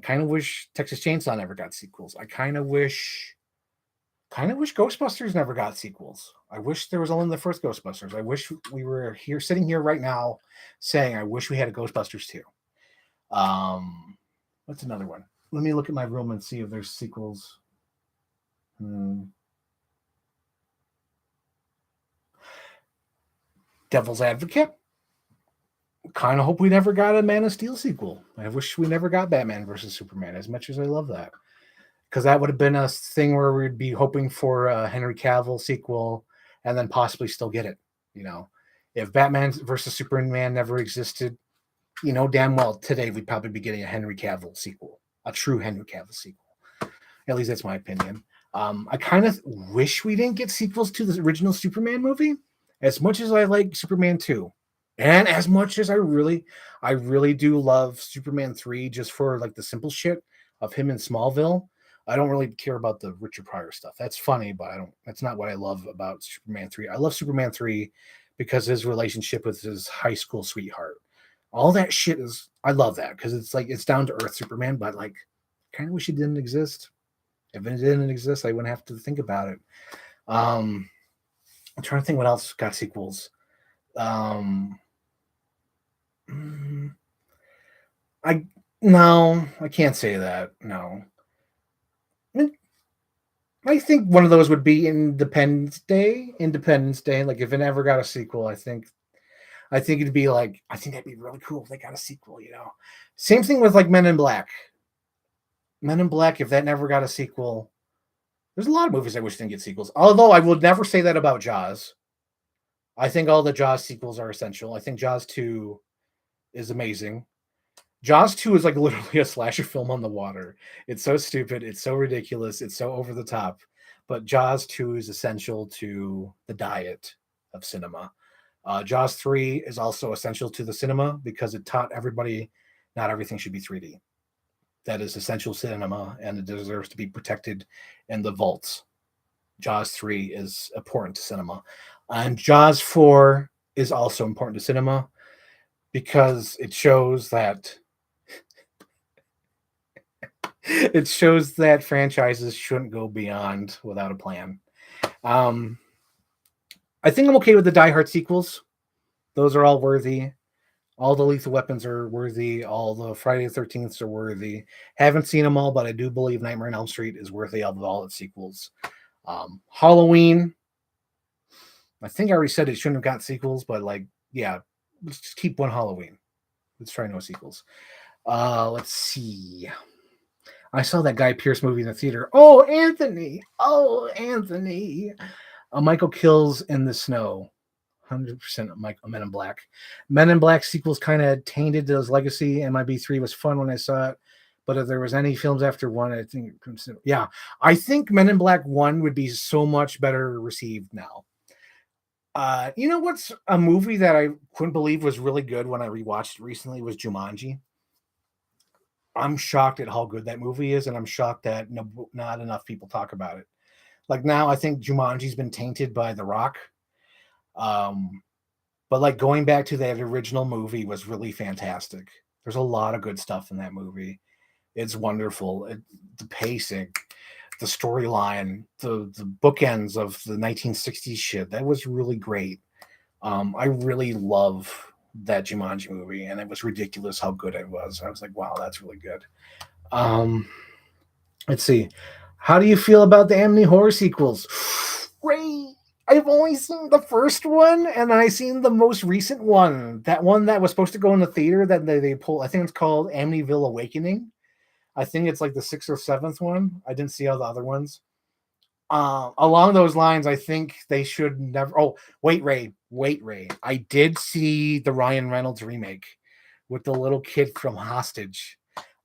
kind of wish Texas Chainsaw never got sequels. I kind of wish Ghostbusters never got sequels. I wish there was only the first Ghostbusters. I wish we were sitting here right now saying I wish we had a Ghostbusters 2. What's another one? Let me look at my room and see if there's sequels. Devil's Advocate. Kind of hope we never got a Man of Steel sequel. I wish we never got Batman versus Superman, as much as I love that. Because that would have been a thing where we'd be hoping for a Henry Cavill sequel and then possibly still get it. If Batman versus Superman never existed, damn well today we'd probably be getting a Henry Cavill sequel, a true Henry Cavill sequel. At least that's my opinion. I kind of wish we didn't get sequels to the original Superman movie, as much as I like Superman 2. And as much as I really do love Superman 3 just for like the simple shit of him in Smallville. I don't really care about the Richard Pryor stuff. That's funny, but I don't. That's not what I love about Superman 3. I love Superman 3 because his relationship with his high school sweetheart. All that shit is. I love that because it's like it's down to earth Superman, but like, kind of wish it didn't exist. If it didn't exist, I wouldn't have to think about it. I'm trying to think what else got sequels. Um, mm, I no, I can't say that. No, I think one of those would be Independence Day. Independence Day. Like if it ever got a sequel, I think it'd be like I think that'd be really cool if they got a sequel. Same thing with like Men in Black. Men in Black. If that never got a sequel, there's a lot of movies I wish didn't get sequels. Although I would never say that about Jaws. I think all the Jaws sequels are essential. I think Jaws 2 is amazing. Jaws 2 is like literally a slasher film on the water. It's so stupid. It's so ridiculous. It's so over the top. But Jaws 2 is essential to the diet of cinema. Jaws 3 is also essential to the cinema because it taught everybody not everything should be 3D. That is essential cinema and it deserves to be protected in the vaults. Jaws 3 is important to cinema. And Jaws 4 is also important to cinema because it shows that franchises shouldn't go beyond without a plan. I think I'm okay with the Die Hard sequels. Those are all worthy. All the Lethal Weapons are worthy. All the Friday the 13th are worthy. Haven't seen them all, but I do believe Nightmare on Elm Street is worthy of all its sequels. Halloween, I think I already said it shouldn't have got sequels, but like, yeah, let's just keep one Halloween. Let's try no sequels. Let's see. I saw that Guy Pearce movie in the theater. Oh, Anthony. Michael Kills in the Snow. 100% Men in Black. Men in Black sequels kind of tainted his legacy. MIB3 was fun when I saw it. But if there was any films after one, I think, yeah, I think Men in Black 1 would be so much better received now. You know what's a movie that I couldn't believe was really good when I rewatched it recently was Jumanji. I'm shocked at how good that movie is, and I'm shocked that not enough people talk about it. Like now, I think Jumanji's been tainted by The Rock. But like going back to that original movie was really fantastic. There's a lot of good stuff in that movie. It's wonderful. The pacing, the storyline, the bookends of the 1960s shit. That was really great. I really love that Jumanji movie, and it was ridiculous how good it was. I was like, wow, that's really good. Let's see. How do you feel about the Amityville Horror sequels? Great. I've only seen the first one, and I seen the most recent one. That one that was supposed to go in the theater that they pull. I think it's called Amityville Awakening. I think it's like the 6th or 7th one. I didn't see all the other ones. Along those lines, I think they should never. Oh, wait, Ray. I did see the Ryan Reynolds remake with the little kid from Hostage.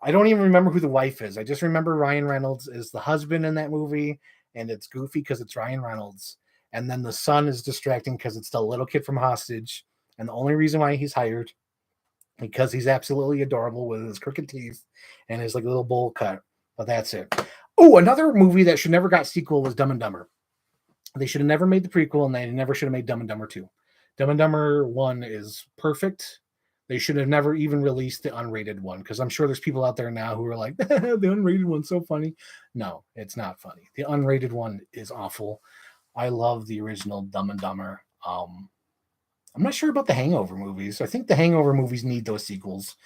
I don't even remember who the wife is. I just remember Ryan Reynolds is the husband in that movie, and it's goofy because it's Ryan Reynolds. And then the son is distracting because it's the little kid from Hostage. And the only reason why he's hired because he's absolutely adorable with his crooked teeth and his like little bowl cut. But that's it. Oh, another movie that should never got sequel was Dumb and Dumber. They should have never made the prequel, and they never should have made Dumb and Dumber 2. Dumb and Dumber 1 is perfect. They should have never even released the unrated one, because I'm sure there's people out there now who are like, the unrated one's so funny. No, it's not funny. The unrated one is awful. I love the original Dumb and Dumber. I'm not sure about the Hangover movies. I think the Hangover movies need those sequels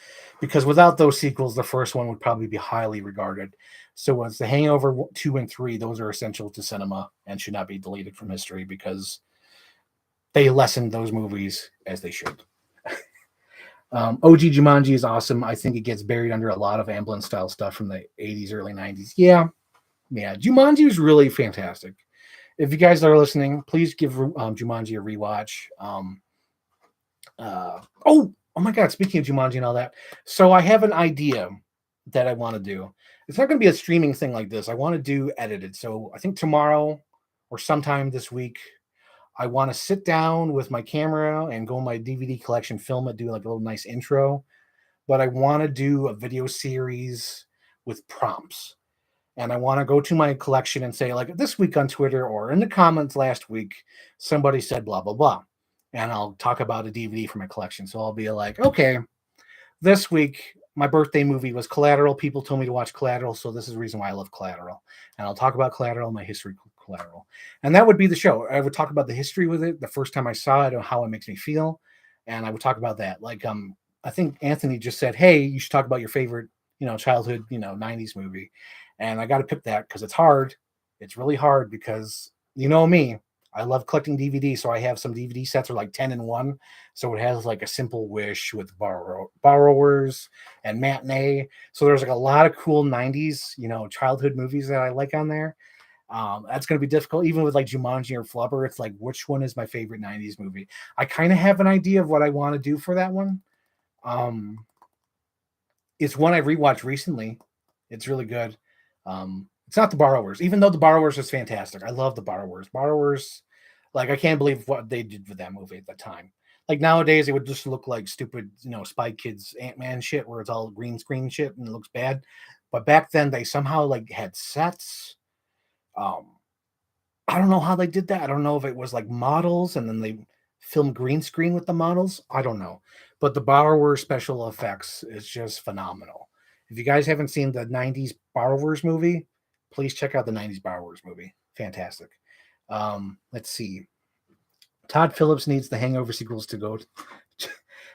because without those sequels, the first one would probably be highly regarded. So as the Hangover 2 and 3, those are essential to cinema and should not be deleted from history because they lessened those movies as they should. OG Jumanji is awesome. I think it gets buried under a lot of Amblin style stuff from the 80s, early 90s. Yeah. Jumanji is really fantastic. If you guys are listening, please give Jumanji a rewatch. Oh my God, speaking of Jumanji and all that. So I have an idea that I want to do. It's not going to be a streaming thing like this. I want to do edited. So I think tomorrow or sometime this week, I want to sit down with my camera and go in my DVD collection, film it, do like a little nice intro. But I want to do a video series with prompts. and I want to go to my collection and say, like, this week on Twitter or in the comments last week, somebody said blah blah blah, and I'll talk about a DVD from my collection. So I'll be like, okay, this week my birthday movie was Collateral. People told me to watch Collateral, so this is the reason why I love Collateral. And I'll talk about Collateral, my history of Collateral. And that would be the show. I would talk about the history with it, the first time I saw it, and how it makes me feel. And I would talk about that. Like, I think Anthony just said, hey, you should talk about your favorite, childhood, 90s movie. And I got to pick that because it's hard. It's really hard because you know me. I love collecting DVDs, so I have some DVD sets are like 10 in 1. So it has like a Simple Wish with Borrowers and Matinee. So there's like a lot of cool 90s, childhood movies that I like on there. That's going to be difficult, even with like Jumanji or Flubber. It's like, which one is my favorite 90s movie? I kind of have an idea of what I want to do for that one. It's one I rewatched recently. It's really good. It's not The Borrowers, even though The Borrowers is fantastic. I love The Borrowers. Borrowers, like, I can't believe what they did with that movie at the time. Like nowadays, it would just look like stupid, Spy Kids Ant-Man shit, where it's all green screen shit and it looks bad. But back then, they somehow like had sets. I don't know how they did that. I don't know if it was like models and then they filmed green screen with the models. I don't know. But the Borrowers special effects is just phenomenal. If you guys haven't seen the 90s Borrowers movie, please check out the 90s Borrowers movie. Fantastic. Let's see. Todd Phillips needs the Hangover sequels to go.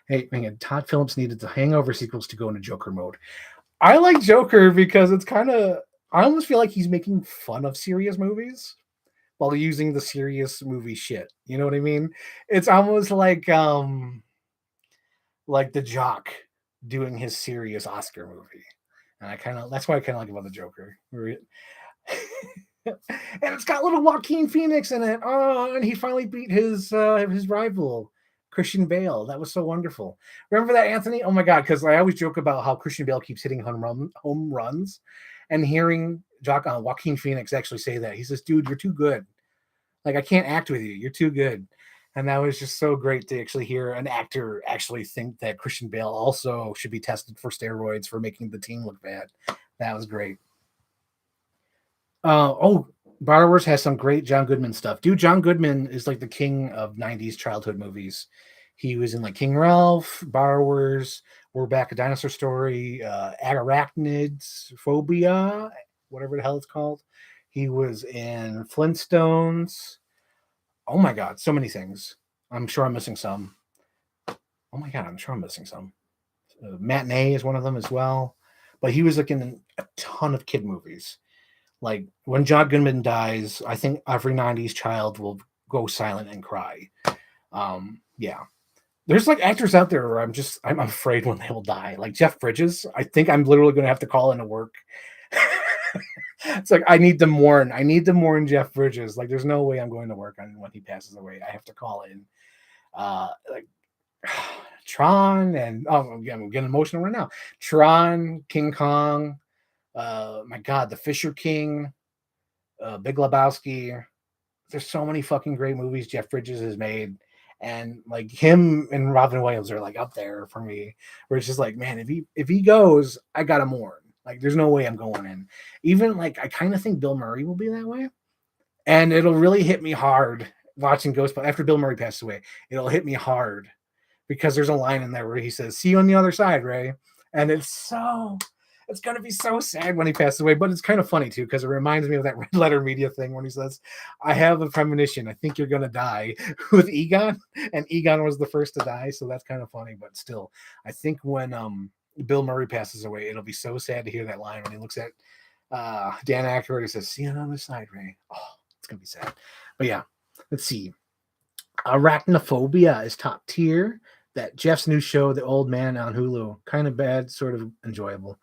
Hey, man, Todd Phillips needed the Hangover sequels to go into Joker mode. I like Joker because it's kind of, I almost feel like he's making fun of serious movies while using the serious movie shit. You know what I mean? It's almost like the Jock doing his serious Oscar movie. And that's what I kind of like about the Joker. And it's got little Joaquin Phoenix in it. Oh, and he finally beat his rival, Christian Bale. That was so wonderful. Remember that, Anthony? Oh my God, because I always joke about how Christian Bale keeps hitting home runs, and hearing Joaquin Phoenix actually say that. He says, dude, you're too good. Like, I can't act with you. You're too good. And that was just so great to actually hear an actor actually think that Christian Bale also should be tested for steroids for making the team look bad. That was great. Borrowers has some great John Goodman stuff. Dude, John Goodman is like the king of 90s childhood movies. He was in like King Ralph, Borrowers, We're Back, A Dinosaur Story, Arachnids, Phobia, whatever the hell it's called. He was in Flintstones. Oh my God, so many things. I'm sure I'm missing some. Oh my God, I'm sure I'm missing some. Matinee is one of them as well. But he was like in a ton of kid movies. Like when John Goodman dies, I think every 90s child will go silent and cry. Yeah. There's like actors out there where I'm afraid when they will die. Like Jeff Bridges, I think I'm literally going to have to call into work. It's like, I need to mourn Jeff Bridges. Like, there's no way I'm going to work on when he passes away. I have to call in. Like Tron and I'm getting emotional right now. Tron, King Kong, my God, The Fisher King, Big Lebowski. There's so many fucking great movies Jeff Bridges has made. And like him and Robin Williams are like up there for me, where it's just like, man, if he goes, I gotta mourn. Like, there's no way I'm going in. Even like, I kind of think Bill Murray will be that way. And it'll really hit me hard watching Ghostbusters after Bill Murray passed away. It'll hit me hard because there's a line in there where he says, "See you on the other side, Ray." And it's going to be so sad when he passes away, but it's kind of funny too, because it reminds me of that Red Letter Media thing when he says, "I have a premonition. I think you're going to die," with Egon, and Egon was the first to die. So that's kind of funny, but still, I think when Bill Murray passes away, it'll be so sad to hear that line when he looks at Dan Aykroyd and says, "See you on the other side, Ray." Oh, it's going to be sad. But yeah, let's see. Arachnophobia is top tier. That Jeff's new show, The Old Man, on Hulu, kind of bad, sort of enjoyable.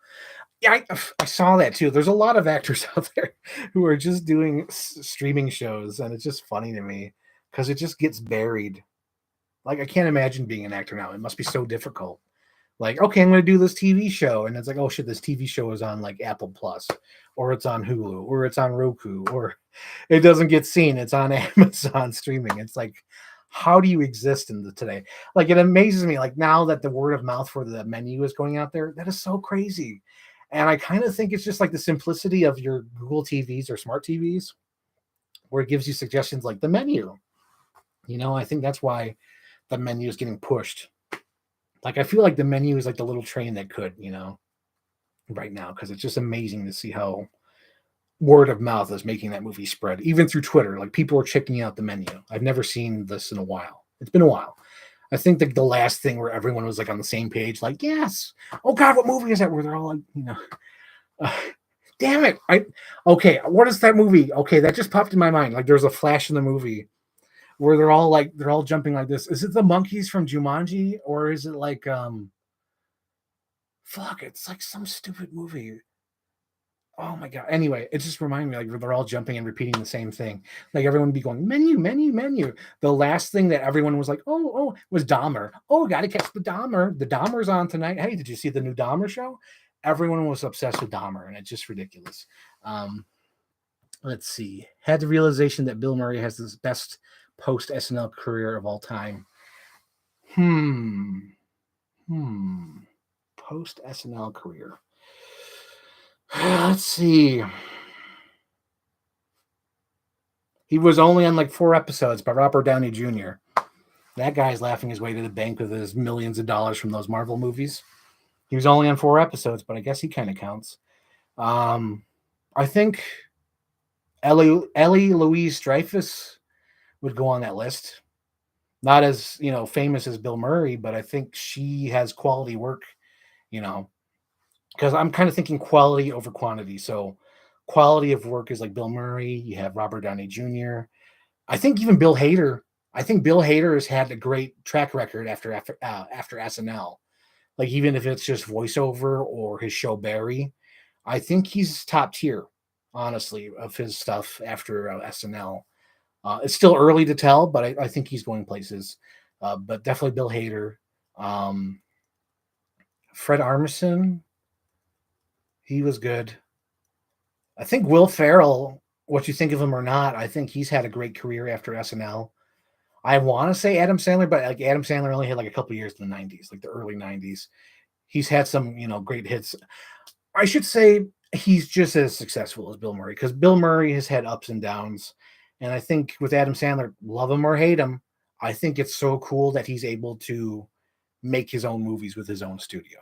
Yeah, I saw that too. There's a lot of actors out there who are just doing streaming shows, and it's just funny to me because it just gets buried. Like, I can't imagine being an actor now. It must be so difficult. Like, okay, I'm going to do this TV show, and it's like, oh shit, this TV show is on like Apple Plus, or it's on Hulu, or it's on Roku, or it doesn't get seen. It's on Amazon streaming. It's like, how do you exist in today? Like, it amazes me. Like, now that the word of mouth for the menu is going out there, that is so crazy. And I kind of think it's just like the simplicity of your Google TVs or smart TVs, where it gives you suggestions like the menu. I think that's why the menu is getting pushed. Like, I feel like the menu is like the little train that could, right now, because it's just amazing to see how word of mouth is making that movie spread, even through Twitter. Like, people are checking out the menu. I've never seen this in a while. It's been a while. I think the last thing where everyone was like on the same page, like, yes, oh God, what movie is that? Where they're all like, uh, damn it. Okay, what is that movie? Okay, that just popped in my mind. Like, there's a flash in the movie where they're all jumping like this. Is it the monkeys from Jumanji, or is it like fuck, it's like some stupid movie. Oh my God. Anyway, it just reminded me like they're all jumping and repeating the same thing. Like, everyone would be going menu, menu, menu. The last thing that everyone was like, oh, was Dahmer. Oh, gotta catch the Dahmer. The Dahmer's on tonight. Hey, did you see the new Dahmer show? Everyone was obsessed with Dahmer, and it's just ridiculous. Let's see. Had the realization that Bill Murray has the best post SNL career of all time. Post SNL career. Let's see. He was only on like 4 episodes by Robert Downey Jr. That guy's laughing his way to the bank with his millions of dollars from those Marvel movies. He was only on 4 episodes, but I guess he kind of counts. I think Ellie Louise Dreyfus would go on that list. Not as, famous as Bill Murray, but I think she has quality work, because I'm kind of thinking quality over quantity. So quality of work is like Bill Murray. You have Robert Downey Jr. I think even Bill Hader. I think Bill Hader has had a great track record after SNL. Like, even if it's just voiceover or his show Barry, I think he's top tier, honestly, of his stuff after SNL. It's still early to tell, but I think he's going places. But definitely Bill Hader. Fred Armisen, he was good. I think Will Ferrell, what you think of him or not, I think he's had a great career after SNL. I want to say Adam Sandler, but like Adam Sandler only had like a couple years in the 90s, like the early 90s. He's had some, great hits. I should say he's just as successful as Bill Murray, because Bill Murray has had ups and downs. And I think with Adam Sandler, love him or hate him, I think it's so cool that he's able to make his own movies with his own studio.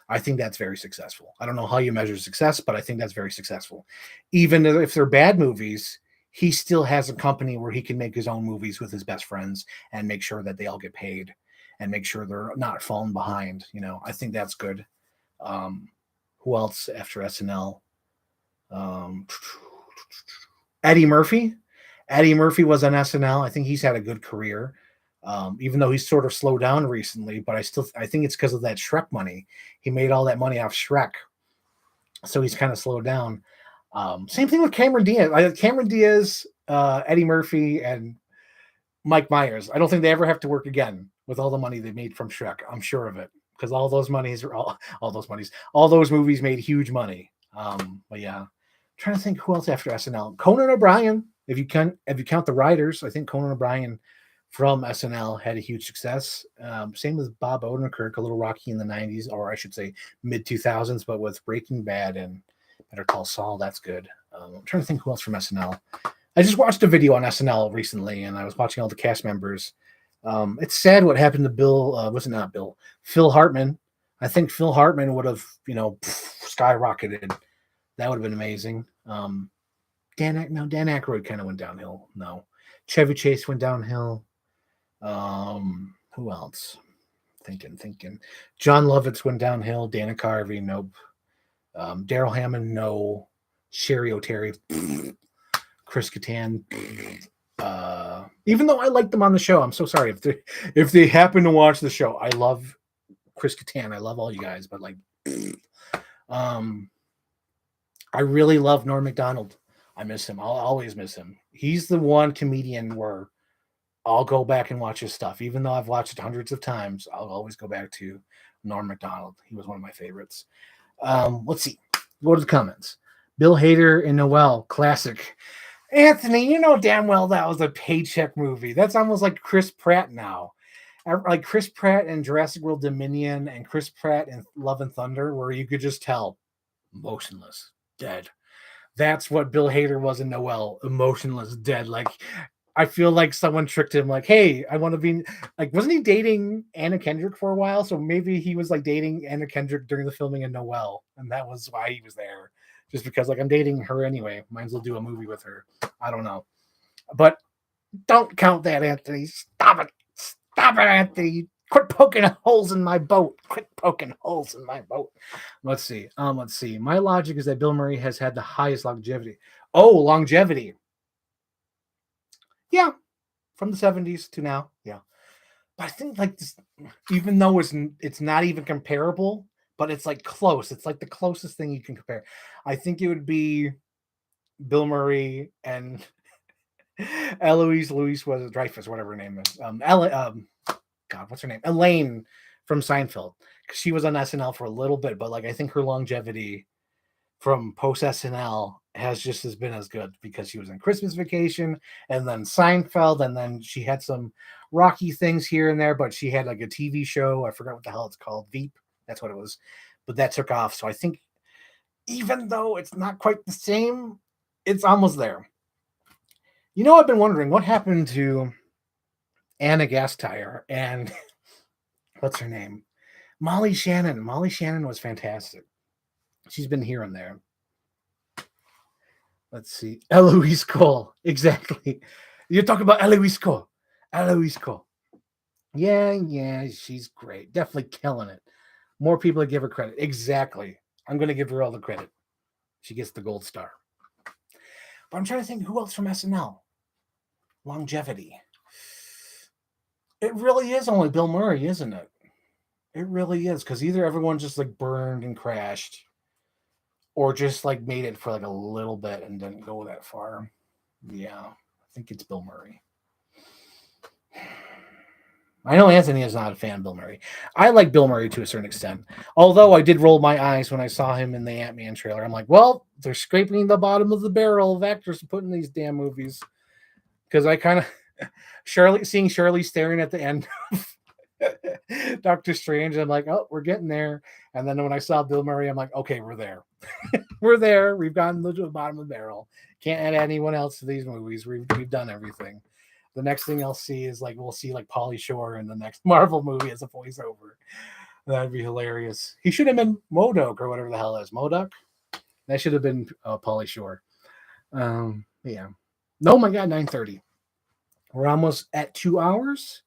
I think that's very successful. I don't know how you measure success, but I think that's very successful. Even if they're bad movies, he still has a company where he can make his own movies with his best friends and make sure that they all get paid and make sure they're not falling behind. I think that's good. Who else after SNL? Eddie Murphy. Eddie Murphy was on SNL. I think he's had a good career. Even though he's sort of slowed down recently, but I think it's because of that Shrek money. He made all that money off Shrek, so he's kind of slowed down. Same thing with Cameron Diaz. Cameron Diaz, Eddie Murphy, and Mike Myers. I don't think they ever have to work again with all the money they made from Shrek. I'm sure of it, because all those movies made huge money. But yeah, I'm trying to think who else after SNL. Conan O'Brien. If you count the writers, I think Conan O'Brien from SNL had a huge success. Same with Bob Odenkirk, a little rocky in the 90s, or I should say mid 2000s, but with Breaking Bad and Better Call Saul, that's good. I'm trying to think who else from SNL. I just watched a video on SNL recently, and I was watching all the cast members. It's sad what happened to Phil Hartman. I think Phil Hartman would have, skyrocketed. That would have been amazing. Dan Aykroyd kind of went downhill. No. Chevy Chase went downhill. Who else? Thinking. John Lovitz went downhill. Dana Carvey, nope. Daryl Hammond, no. Sherry O'Terry, Chris Kattan. Even though I liked them on the show, I'm so sorry if they happen to watch the show. I love Chris Kattan. I love all you guys, but like, I really love Norm Macdonald. I miss him. I'll always miss him. He's the one comedian where I'll go back and watch his stuff. Even though I've watched it hundreds of times, I'll always go back to Norm Macdonald. He was one of my favorites. Let's see. Go to the comments. Bill Hader and Noel, classic. Anthony, you know damn well that was a paycheck movie. That's almost like Chris Pratt now. Like Chris Pratt in Jurassic World Dominion and Chris Pratt in Love and Thunder, where you could just tell motionless, dead. That's what Bill Hader was in Noelle, emotionless, dead. Like, I feel like someone tricked him, like, hey, I want to be like, wasn't he dating Anna Kendrick for a while? So maybe he was like dating Anna Kendrick during the filming of Noelle, and that was why he was there. Just because, like, I'm dating her anyway. Might as well do a movie with her. I don't know. But don't count that, Anthony. Stop it. Stop it, Anthony. Quit poking holes in my boat. Quit poking holes in my boat. Let's see. Let's see. My logic is that Bill Murray has had the highest longevity. Oh, longevity. Yeah, from the 70s to now. Yeah. But I think like this, even though it's not even comparable, but it's like close. It's like the closest thing you can compare. I think it would be Bill Murray and Eloise Louise was Dreyfus, whatever her name is. God, what's her name? Elaine from Seinfeld. Because she was on SNL for a little bit, but like I think her longevity from post SNL has been as good because she was in Christmas Vacation and then Seinfeld, and then she had some Rocky things here and there, but she had like a TV show. I forgot what the hell it's called. Veep. That's what it was. But that took off. So I think even though it's not quite the same, it's almost there. You know, I've been wondering what happened to Anna Gasteyer and what's her name? Molly Shannon. Molly Shannon was fantastic. She's been here and there. Let's see. Eloise Cole. Exactly. You're talking about Eloise Cole. Eloise Cole. Yeah, she's great. Definitely killing it. More people to give her credit. Exactly. I'm going to give her all the credit. She gets the gold star. But I'm trying to think who else from SNL. Longevity. It really is only Bill Murray, isn't it? It really is, because either everyone just like burned and crashed, or just like made it for like a little bit and didn't go that far. Yeah, I think it's Bill Murray. I know Anthony is not a fan of Bill Murray. I like Bill Murray to a certain extent. Although I did roll my eyes when I saw him in the Ant-Man trailer. I'm like, well, they're scraping the bottom of the barrel of actors putting these damn movies. Because I kind of seeing Shirley staring at the end of Doctor Strange, I'm like, oh, we're getting there. And then when I saw Bill Murray, I'm like, okay, we're there. We're there. We've gotten to the bottom of the barrel. Can't add anyone else to these movies. We've done everything. The next thing I'll see is like we'll see like Pauly Shore in the next Marvel movie as a voiceover. That'd be hilarious. He should have been MODOK or whatever the hell is MODOK. That should have been Pauly Shore. Yeah. Oh my God, 9:30. We're almost at 2 hours.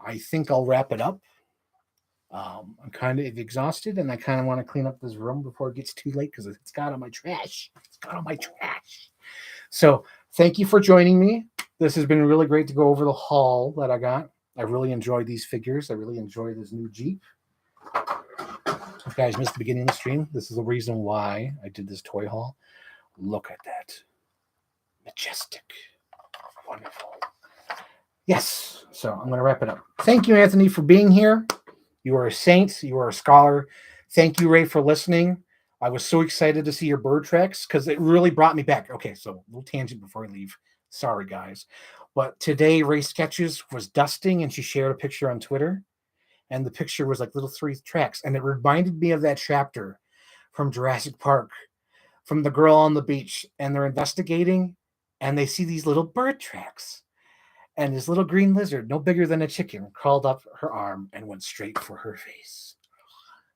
I think I'll wrap it up. I'm kind of exhausted, and I kind of want to clean up this room before it gets too late because it's got on my trash. It's got on my trash. So thank you for joining me. This has been really great to go over the haul that I got. I really enjoyed these figures. I really enjoy this new Jeep. If you guys missed the beginning of the stream, this is the reason why I did this toy haul. Look at that. Majestic. Wonderful. Yes. So I'm going to wrap it up. Thank you, Anthony, for being here. You are a saint. You are a scholar. Thank you, Ray, for listening. I was so excited to see your bird tracks because it really brought me back. Okay, so a little tangent before I leave. Sorry, guys. But today, Ray Sketches was dusting, and she shared a picture on Twitter. And the picture was like little 3 tracks. And it reminded me of that chapter from Jurassic Park, from the girl on the beach. And they're investigating, and they see these little bird tracks. And this little green lizard, no bigger than a chicken, crawled up her arm and went straight for her face.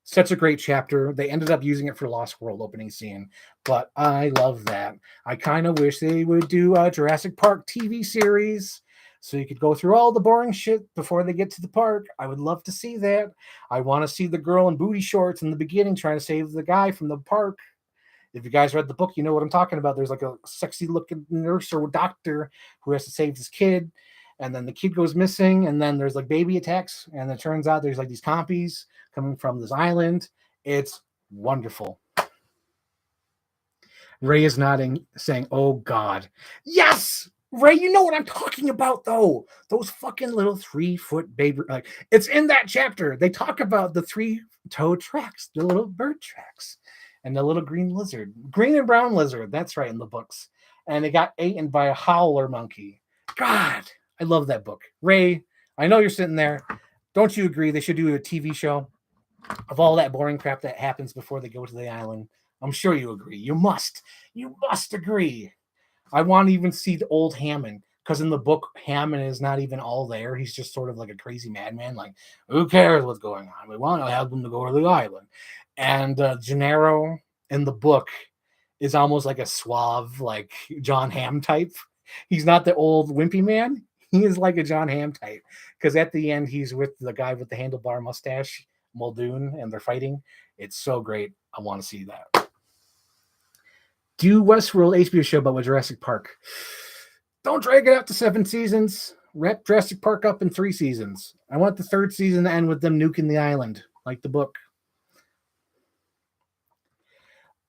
Such a great chapter. They ended up using it for Lost World opening scene, but I love that. I kind of wish they would do a Jurassic Park TV series so you could go through all the boring shit before they get to the park. I would love to see that. I want to see the girl in booty shorts in the beginning trying to save the guy from the park. If you guys read the book, you know what I'm talking about. There's like a sexy looking nurse or doctor who has to save this kid. And then the kid goes missing. And then there's like baby attacks. And it turns out there's like these compies coming from this island. It's wonderful. Ray is nodding, saying, oh God. Yes! Ray, you know what I'm talking about, though. Those fucking little 3-foot baby. Like, it's in that chapter. They talk about the 3-toed tracks, the little bird tracks. And the little green lizard, green and brown lizard. That's right in the books. And it got eaten by a howler monkey. God, I love that book. Ray, I know you're sitting there. Don't you agree they should do a TV show of all that boring crap that happens before they go to the island? I'm sure you agree. You must agree. I want to even see the old Hammond, because in the book, Hammond is not even all there. He's just sort of like a crazy madman. Like, who cares what's going on? We want to have them to go to the island. And Gennaro in the book is almost like a suave, like John Hamm type. He's not the old wimpy man. He is like a John Hamm type, because at the end he's with the guy with the handlebar mustache, Muldoon, and they're fighting. It's so great. I want to see that. Do Westworld HBO show about Jurassic Park. Don't drag it out to 7 seasons. Wrap Jurassic Park up in 3 seasons. I want the 3rd season to end with them nuking the island, like the book.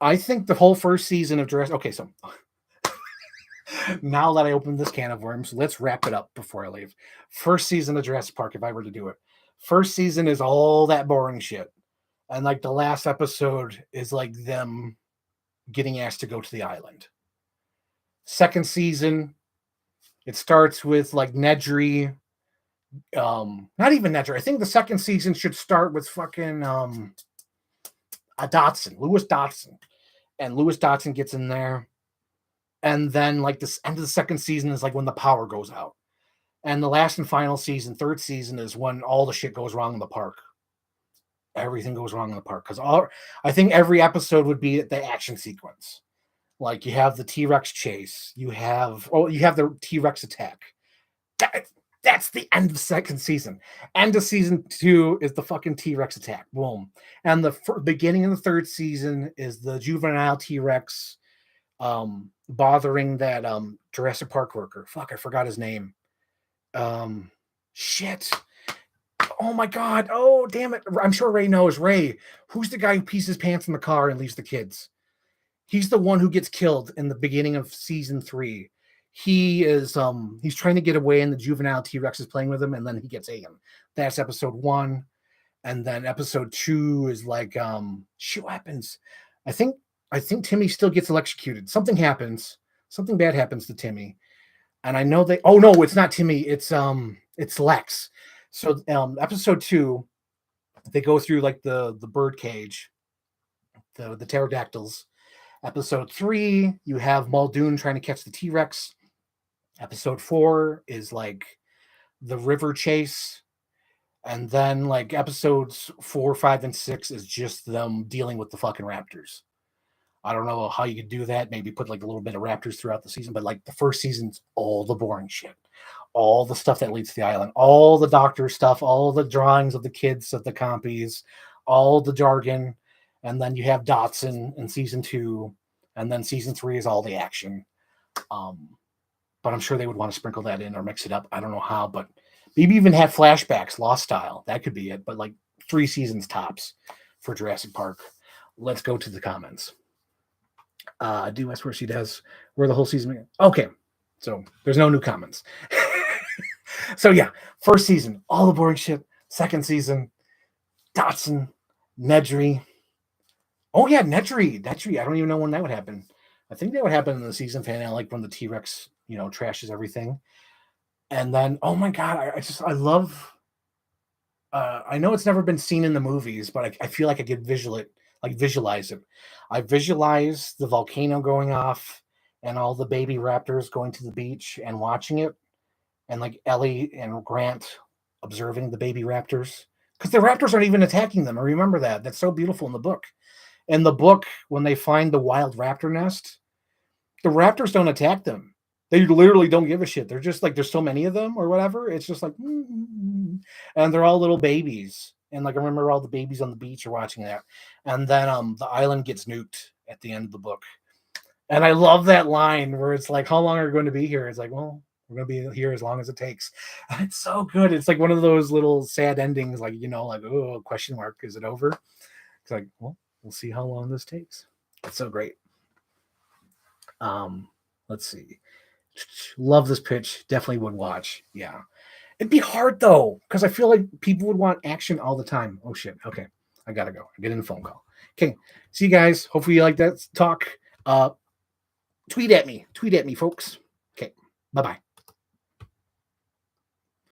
I think the whole 1st season of Jurassic... Okay, so... now that I opened this can of worms, let's wrap it up before I leave. 1st season of Jurassic Park, if I were to do it. 1st season is all that boring shit. And like the last episode is like them getting asked to go to the island. 2nd season, it starts with like Nedry. Not even Nedry. I think the 2nd season should start with fucking Dodson, Lewis Dodson. And Lewis Dodson gets in there. And then like this end of the 2nd season is like when the power goes out. And the last and final season, 3rd season, is when all the shit goes wrong in the park. Everything goes wrong in the park. Because I think every episode would be the action sequence. Like you have the T-Rex chase. You have the T-Rex attack. That's the end of the 2nd season. End of season 2 is the fucking T-Rex attack. Boom. And the beginning of the 3rd season is the juvenile T-Rex bothering that Jurassic Park worker. Fuck, I forgot his name. Shit. Oh my god. Oh, damn it. I'm sure Ray knows. Ray, who's the guy who pees his pants in the car and leaves the kids? He's the one who gets killed in the beginning of season 3. He is he's trying to get away and the juvenile T-Rex is playing with him, and then he gets eaten. That's episode 1. And then episode 2 is like shit happens. I think Timmy still gets electrocuted. Something happens. Something bad happens to Timmy. And I know oh no, it's not Timmy, it's Lex. So episode 2, they go through like the bird cage, the pterodactyls. Episode 3, you have Muldoon trying to catch the T-Rex. Episode 4 is like the river chase. And then like episodes 4, 5, and 6 is just them dealing with the fucking raptors. I don't know how you could do that. Maybe put like a little bit of raptors throughout the season, but like the 1st season's all the boring shit. All the stuff that leads to the island, all the doctor stuff, all the drawings of the kids of the compies, all the jargon. And then you have Dodson in season 2. And then season 3 is all the action. But I'm sure they would want to sprinkle that in or mix it up. I don't know how, but maybe even have flashbacks, Lost style. That could be it. But like 3 seasons tops for Jurassic Park. Let's go to the comments. Do West where she does where the whole season. Okay, so there's no new comments. So yeah, 1st season, all the boring shit. 2nd season, Dodson, Nedry. Oh yeah, Nedry. I don't even know when that would happen. I think that would happen in the season finale, like when the T-Rex, trashes everything. And then, oh my god, I love. I know it's never been seen in the movies, but I feel like I could visualize it. I visualize the volcano going off and all the baby raptors going to the beach and watching it, and like Ellie and Grant observing the baby raptors, because the raptors aren't even attacking them. I remember that. That's so beautiful in the book. In the book, when they find the wild raptor nest, the raptors don't attack them. They literally don't give a shit. They're just like, there's so many of them or whatever. It's just like, and they're all little babies. And like, I remember all the babies on the beach are watching that. And then the island gets nuked at the end of the book. And I love that line where it's like, how long are we going to be here? It's like, well, we're going to be here as long as it takes. And it's so good. It's like one of those little sad endings, like, like, oh, question mark, is it over? It's like, well, we'll see how long this takes. It's so great. Let's see. Love this pitch. Definitely would watch. Yeah. It'd be hard though, because I feel like people would want action all the time. Oh shit. Okay. I gotta go. I get in a phone call. Okay. See you guys. Hopefully you like that talk. Tweet at me, folks. Okay. Bye-bye.